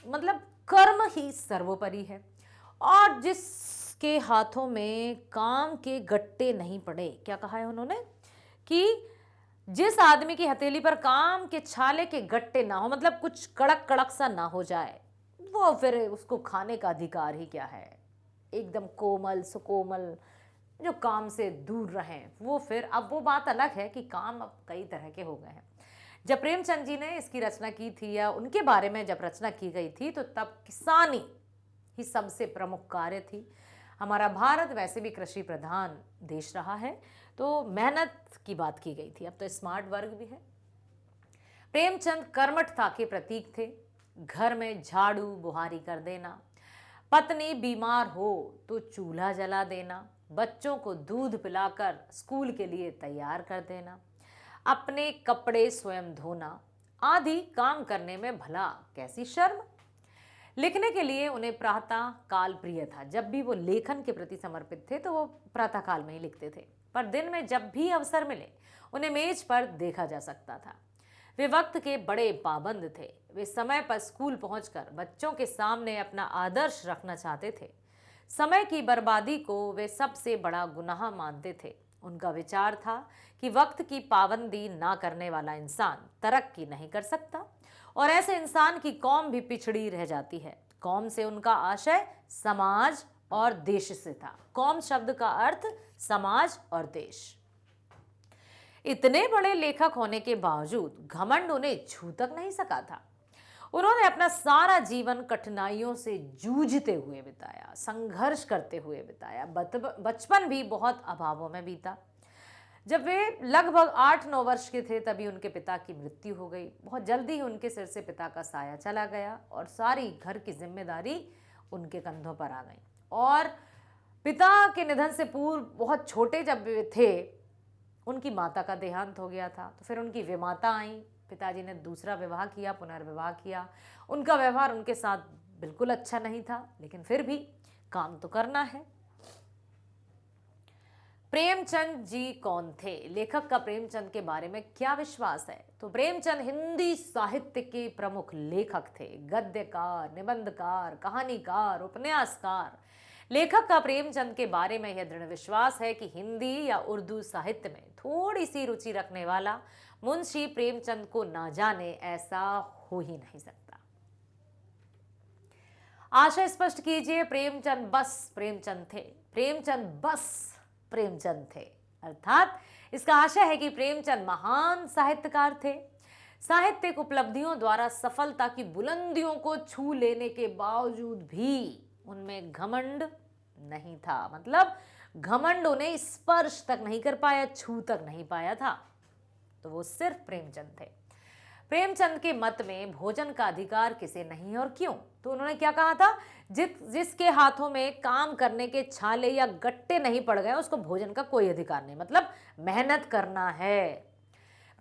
मतलब कर्म ही सर्वोपरि है और जिसके हाथों में काम के गट्टे नहीं पड़े, क्या कहा है उन्होंने, कि जिस आदमी की हथेली पर काम के छाले के गट्टे ना हो, मतलब कुछ कड़क कड़क सा ना हो जाए, वो फिर उसको खाने का अधिकार ही क्या है। एकदम कोमल सुकोमल जो काम से दूर रहें, वो फिर, अब वो बात अलग है कि काम अब कई तरह के हो गए हैं। जब प्रेमचंद जी ने इसकी रचना की थी या उनके बारे में जब रचना की गई थी तो तब किसानी ही सबसे प्रमुख कार्य थी। हमारा भारत वैसे भी कृषि प्रधान देश रहा है, तो मेहनत की बात की गई थी। अब तो स्मार्ट वर्ग भी है। प्रेमचंद कर्मठता के प्रतीक थे। घर में झाड़ू बुहारी कर देना, पत्नी बीमार हो तो चूल्हा जला देना, बच्चों को दूध पिलाकर स्कूल के लिए तैयार कर देना, अपने कपड़े स्वयं धोना आदि काम करने में भला कैसी शर्म। लिखने के लिए उन्हें प्रातः काल प्रिय था। जब भी वो लेखन के प्रति समर्पित थे तो वो प्रातः काल में ही लिखते थे, पर दिन में जब भी अवसर मिले उन्हें मेज पर देखा जा सकता था। वे वक्त के बड़े पाबंद थे। वे समय पर स्कूल पहुंचकर बच्चों के सामने अपना आदर्श रखना चाहते थे। समय की बर्बादी को वे सबसे बड़ा गुनाह मानते थे। उनका विचार था कि वक्त की पाबंदी ना करने वाला इंसान तरक्की नहीं कर सकता और ऐसे इंसान की कौम भी पिछड़ी रह जाती है। कौम से उनका आशय समाज और देश से था। कौम शब्द का अर्थ समाज और देश। इतने बड़े लेखक होने के बावजूद घमंड उन्हें छू तक नहीं सका था। उन्होंने अपना सारा जीवन कठिनाइयों से जूझते हुए बिताया, संघर्ष करते हुए बिताया। बचपन भी बहुत अभावों में बीता। जब वे लगभग 8-9 वर्ष के थे तभी उनके पिता की मृत्यु हो गई। बहुत जल्दी ही उनके सिर से पिता का साया चला गया और सारी घर की जिम्मेदारी उनके कंधों पर आ गई। और पिता के निधन से पूर्व बहुत छोटे जब वे थे उनकी माता का देहांत हो गया था। तो फिर उनकी विमाता आई, पिताजी ने दूसरा विवाह किया, पुनर्विवाह किया। उनका व्यवहार उनके साथ बिल्कुल अच्छा नहीं था, लेकिन फिर भी काम तो करना है। प्रेमचंद जी कौन थे? लेखक का प्रेमचंद के बारे में क्या विश्वास है? तो प्रेमचंद हिंदी साहित्य के प्रमुख लेखक थे। गद्यकार, निबंधकार, कहानीकार, उपन्यासकार। लेखक का प्रेमचंद के बारे में यह दृढ़ विश्वास है कि हिंदी या उर्दू साहित्य में थोड़ी सी रुचि रखने वाला मुंशी प्रेमचंद को ना जाने ऐसा हो ही नहीं सकता। आशय स्पष्ट कीजिए। प्रेमचंद बस प्रेमचंद थे, प्रेमचंद बस प्रेमचंद थे। अर्थात इसका आशय है कि प्रेमचंद महान साहित्यकार थे। साहित्यिक उपलब्धियों द्वारा सफलता की बुलंदियों को छू लेने के बावजूद भी उनमें घमंड नहीं था। मतलब घमंड उन्हें स्पर्श तक नहीं कर पाया, छू तक नहीं पाया था। तो वो सिर्फ प्रेमचंद थे। प्रेमचंद के मत में भोजन का अधिकार किसे नहीं और क्यों? तो उन्होंने क्या कहा था, जिसके हाथों में काम करने के छाले या गट्टे नहीं पड़ गए उसको भोजन का कोई अधिकार नहीं। मतलब मेहनत करना है।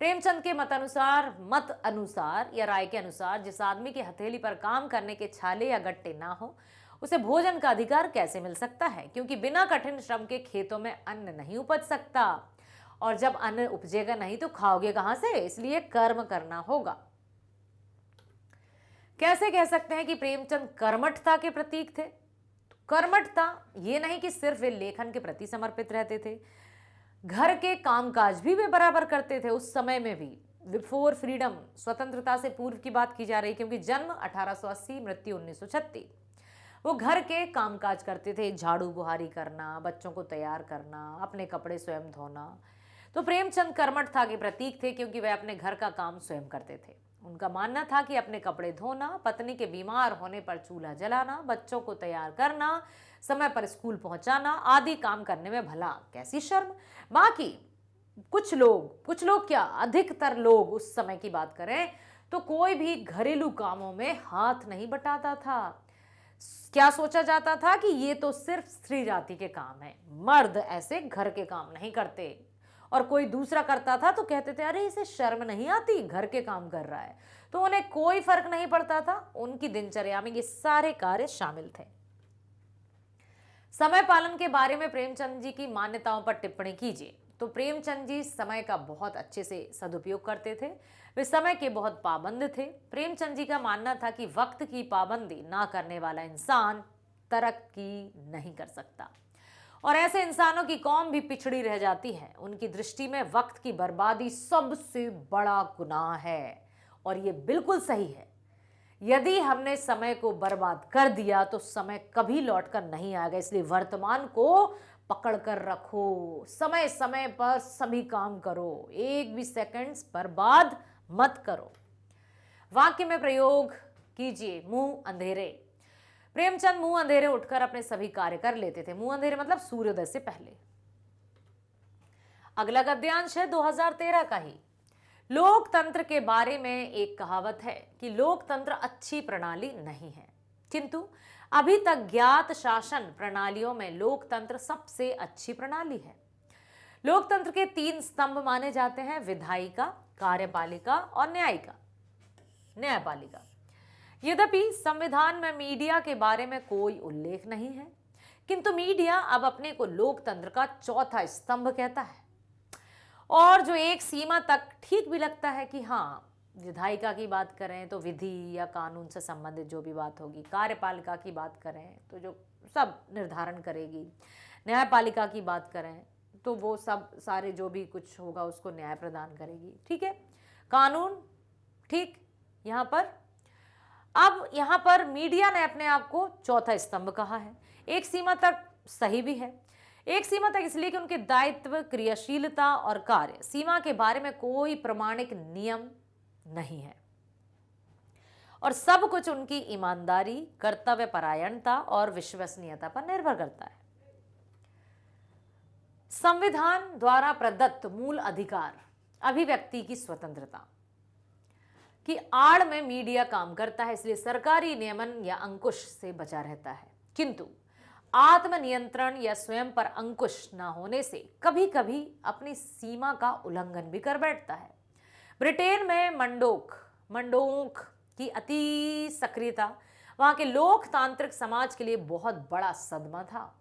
प्रेमचंद के मत अनुसार या राय के अनुसार जिस आदमी की हथेली पर काम करने के छाले या गट्टे ना हो उसे भोजन का अधिकार कैसे मिल सकता है? क्योंकि बिना कठिन श्रम के खेतों में अन्न नहीं उपज सकता, और जब अन्न उपजेगा नहीं तो खाओगे कहां से? इसलिए कर्म करना होगा। कैसे कह सकते हैं कि प्रेमचंद कर्मठता के प्रतीक थे? तो कर्मठता ये नहीं कि सिर्फ वे लेखन के प्रति समर्पित रहते थे, घर के कामकाज भी वे बराबर करते थे। उस समय में भी, बिफोर फ्रीडम, स्वतंत्रता से पूर्व की बात की जा रही, क्योंकि जन्म 1880, मृत्यु 1936। वो घर के कामकाज करते थे, झाड़ू बुहारी करना, बच्चों को तैयार करना, अपने कपड़े स्वयं धोना। तो प्रेमचंद कर्मठता के प्रतीक थे क्योंकि वे अपने घर का काम स्वयं करते थे। उनका मानना था कि अपने कपड़े धोना, पत्नी के बीमार होने पर चूल्हा जलाना, बच्चों को तैयार करना, समय पर स्कूल पहुंचाना आदि काम करने में भला कैसी शर्म। बाकी कुछ लोग क्या, अधिकतर लोग उस समय की बात करें तो कोई भी घरेलू कामों में हाथ नहीं बटाता था। क्या सोचा जाता था कि ये तो सिर्फ स्त्री जाति के काम है, मर्द ऐसे घर के काम नहीं करते। और कोई दूसरा करता था तो कहते थे अरे इसे शर्म नहीं आती, घर के काम कर रहा है। तो उन्हें कोई फर्क नहीं पड़ता था, उनकी दिनचर्या में ये सारे कार्य शामिल थे। समय पालन के बारे में प्रेमचंद जी की मान्यताओं पर टिप्पणी कीजिए। तो प्रेमचंद जी समय का बहुत अच्छे से सदुपयोग करते थे, वे समय के बहुत पाबंद थे। प्रेमचंद जी का मानना था कि वक्त की पाबंदी ना करने वाला इंसान तरक्की नहीं कर सकता, और ऐसे इंसानों की कौम भी पिछड़ी रह जाती है। उनकी दृष्टि में वक्त की बर्बादी सबसे बड़ा गुनाह है, और ये बिल्कुल सही है। यदि हमने समय को बर्बाद कर दिया तो समय कभी लौटकर नहीं आएगा। इसलिए वर्तमान को पकड़ कर रखो, समय समय पर सभी काम करो, एक भी सेकंड्स बर्बाद मत करो। वाक्य में प्रयोग कीजिए, मुंह अंधेरे। प्रेमचंद मुंह अंधेरे उठकर अपने सभी कार्य कर लेते थे। मुंह अंधेरे मतलब सूर्योदय से पहले। अगला गद्यांश है 2013 का ही। लोकतंत्र के बारे में एक कहावत है कि लोकतंत्र अच्छी प्रणाली नहीं है, किंतु अभी तक ज्ञात शासन प्रणालियों में लोकतंत्र सबसे अच्छी प्रणाली है। लोकतंत्र के 3 स्तंभ माने जाते हैं, विधायिका, कार्यपालिका और न्यायपालिका। यद्यपि संविधान में मीडिया के बारे में कोई उल्लेख नहीं है, किंतु मीडिया अब अपने को लोकतंत्र का चौथा स्तंभ कहता है, और जो एक सीमा तक ठीक भी लगता है कि हाँ, विधायिका की बात करें तो विधि या कानून से संबंधित जो भी बात होगी, कार्यपालिका की बात करें तो जो सब निर्धारण करेगी, न्यायपालिका की बात करें तो वो सब सारे जो भी कुछ होगा उसको न्याय प्रदान करेगी। ठीक है, कानून ठीक। यहाँ पर मीडिया ने अपने आप को चौथा स्तंभ कहा है। एक सीमा तक सही भी है, एक सीमा तक इसलिए कि उनके दायित्व, क्रियाशीलता और कार्य सीमा के बारे में कोई प्रमाणिक नियम नहीं है, और सब कुछ उनकी ईमानदारी, कर्तव्य परायणता और विश्वसनीयता पर निर्भर करता है। संविधान द्वारा प्रदत्त मूल अधिकार, अभिव्यक्ति की स्वतंत्रता की आड़ में मीडिया काम करता है, इसलिए सरकारी नियमन या अंकुश से बचा रहता है। किंतु आत्मनियंत्रण या स्वयं पर अंकुश न होने से कभी कभी अपनी सीमा का उल्लंघन भी कर बैठता है। ब्रिटेन में मंडोक की अति सक्रियता वहां के लोकतांत्रिक समाज के लिए बहुत बड़ा सदमा था।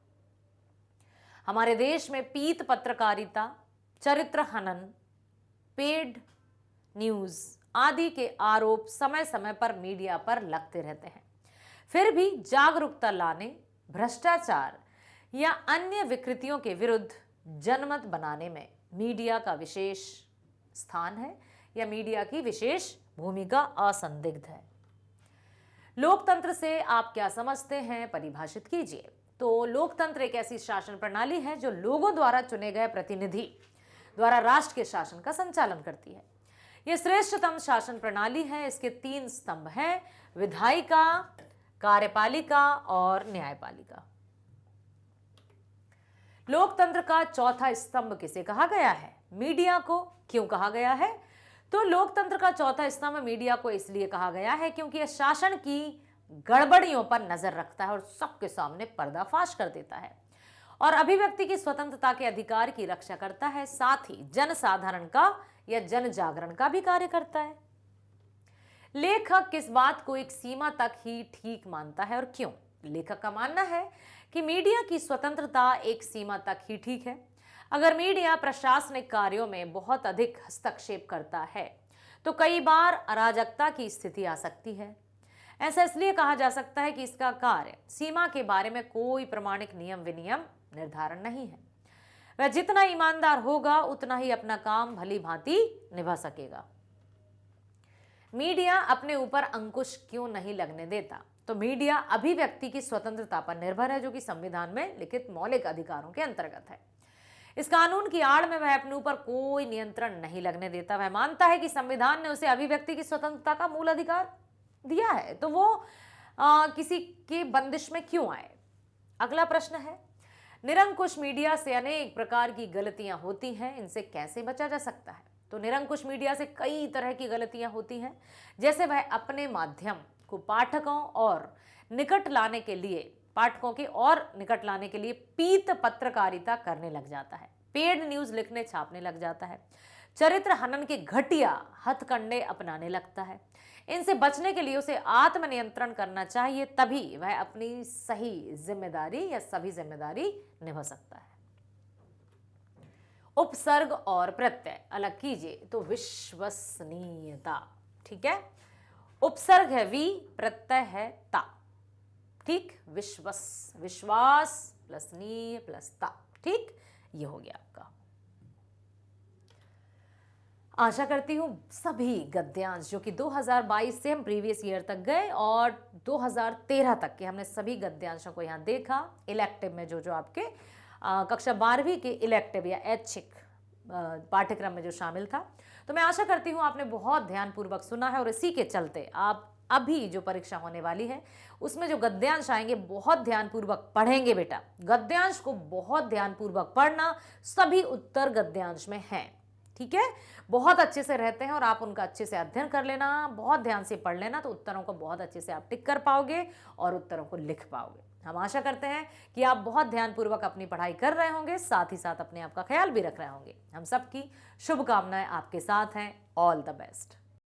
हमारे देश में पीत पत्रकारिता, चरित्र हनन, पेड न्यूज आदि के आरोप समय समय पर मीडिया पर लगते रहते हैं। फिर भी जागरूकता लाने, भ्रष्टाचार या अन्य विकृतियों के विरुद्ध जनमत बनाने में मीडिया का विशेष स्थान है, या मीडिया की विशेष भूमिका असंदिग्ध है। लोकतंत्र से आप क्या समझते हैं, परिभाषित कीजिए। तो लोकतंत्र एक ऐसी शासन प्रणाली है जो लोगों द्वारा चुने गए प्रतिनिधि द्वारा राष्ट्र के शासन का संचालन करती है। यह श्रेष्ठतम शासन प्रणाली है। इसके 3 स्तंभ हैं, विधायिका, कार्यपालिका और न्यायपालिका। लोकतंत्र का चौथा स्तंभ किसे कहा गया है? मीडिया को। क्यों कहा गया है? तो लोकतंत्र का चौथा स्तंभ मीडिया को इसलिए कहा गया है क्योंकि यह शासन की गड़बड़ियों पर नजर रखता है और सबके सामने पर्दाफाश कर देता है और अभिव्यक्ति की स्वतंत्रता के अधिकार की रक्षा करता है। साथ ही जनसाधारण का या जन जागरण का भी कार्य करता है। लेखक किस बात को एक सीमा तक ही ठीक मानता है और क्यों? लेखक का मानना है कि मीडिया की स्वतंत्रता एक सीमा तक ही ठीक है। अगर मीडिया प्रशासनिक कार्यों में बहुत अधिक हस्तक्षेप करता है तो कई बार अराजकता की स्थिति आ सकती है। ऐसा इसलिए कहा जा सकता है कि इसका कार्य सीमा के बारे में कोई प्रमाणिक नियम विनियम निर्धारण नहीं है। वह जितना ईमानदार होगा उतना ही अपना काम भली भांति निभा सकेगा। मीडिया अपने ऊपर अंकुश क्यों नहीं लगने देता? तो मीडिया अभिव्यक्ति की स्वतंत्रता पर निर्भर है, जो कि संविधान में लिखित मौलिक अधिकारों के अंतर्गत है। इस कानून की आड़ में वह अपने ऊपर कोई नियंत्रण नहीं लगने देता। वह मानता है कि संविधान ने उसे अभिव्यक्ति की स्वतंत्रता का मूल अधिकार दिया है, तो वो किसी की बंदिश में क्यों आए? अगला प्रश्न है, निरंकुश मीडिया से अनेक प्रकार की गलतियां होती हैं, इनसे कैसे बचा जा सकता है? तो निरंकुश मीडिया से कई तरह की गलतियां होती हैं, जैसे वह अपने माध्यम को पाठकों के और निकट लाने के लिए पीत पत्रकारिता करने लग जाता है, पेड न्यूज लिखने छापने लग जाता है, चरित्र हनन के घटिया हथकंडे अपनाने लगता है। इनसे बचने के लिए उसे आत्मनियंत्रण करना चाहिए, तभी वह अपनी सही जिम्मेदारी या सभी जिम्मेदारी निभा सकता है। उपसर्ग और प्रत्यय अलग कीजिए। तो विश्वसनीयता, ठीक है, उपसर्ग है वी, प्रत्यय है ता, ठीक, विश्वास प्लस नीय प्लस ता, ठीक, ये हो गया आपका। आशा करती हूं सभी गद्यांश जो कि 2022 से हम प्रीवियस ईयर तक गए और 2013 तक के हमने सभी गद्यांशों को यहाँ देखा। इलेक्टिव में जो आपके कक्षा 12वीं के इलेक्टिव या ऐच्छिक पाठ्यक्रम में जो शामिल था, तो मैं आशा करती हूँ आपने बहुत ध्यानपूर्वक सुना है और इसी के चलते आप अभी जो परीक्षा होने वाली है उसमें जो गद्यांश आएंगे बहुत ध्यानपूर्वक पढ़ेंगे। बेटा, गद्यांश को बहुत ध्यानपूर्वक पढ़ना, सभी उत्तर गद्यांश में हैं, ठीक है, बहुत अच्छे से रहते हैं और आप उनका अच्छे से अध्ययन कर लेना, बहुत ध्यान से पढ़ लेना, तो उत्तरों को बहुत अच्छे से आप टिक कर पाओगे और उत्तरों को लिख पाओगे। हम आशा करते हैं कि आप बहुत ध्यानपूर्वक अपनी पढ़ाई कर रहे होंगे, साथ ही साथ अपने आप का ख्याल भी रख रहे होंगे। हम सबकी शुभकामनाएं आपके साथ हैं। All the best.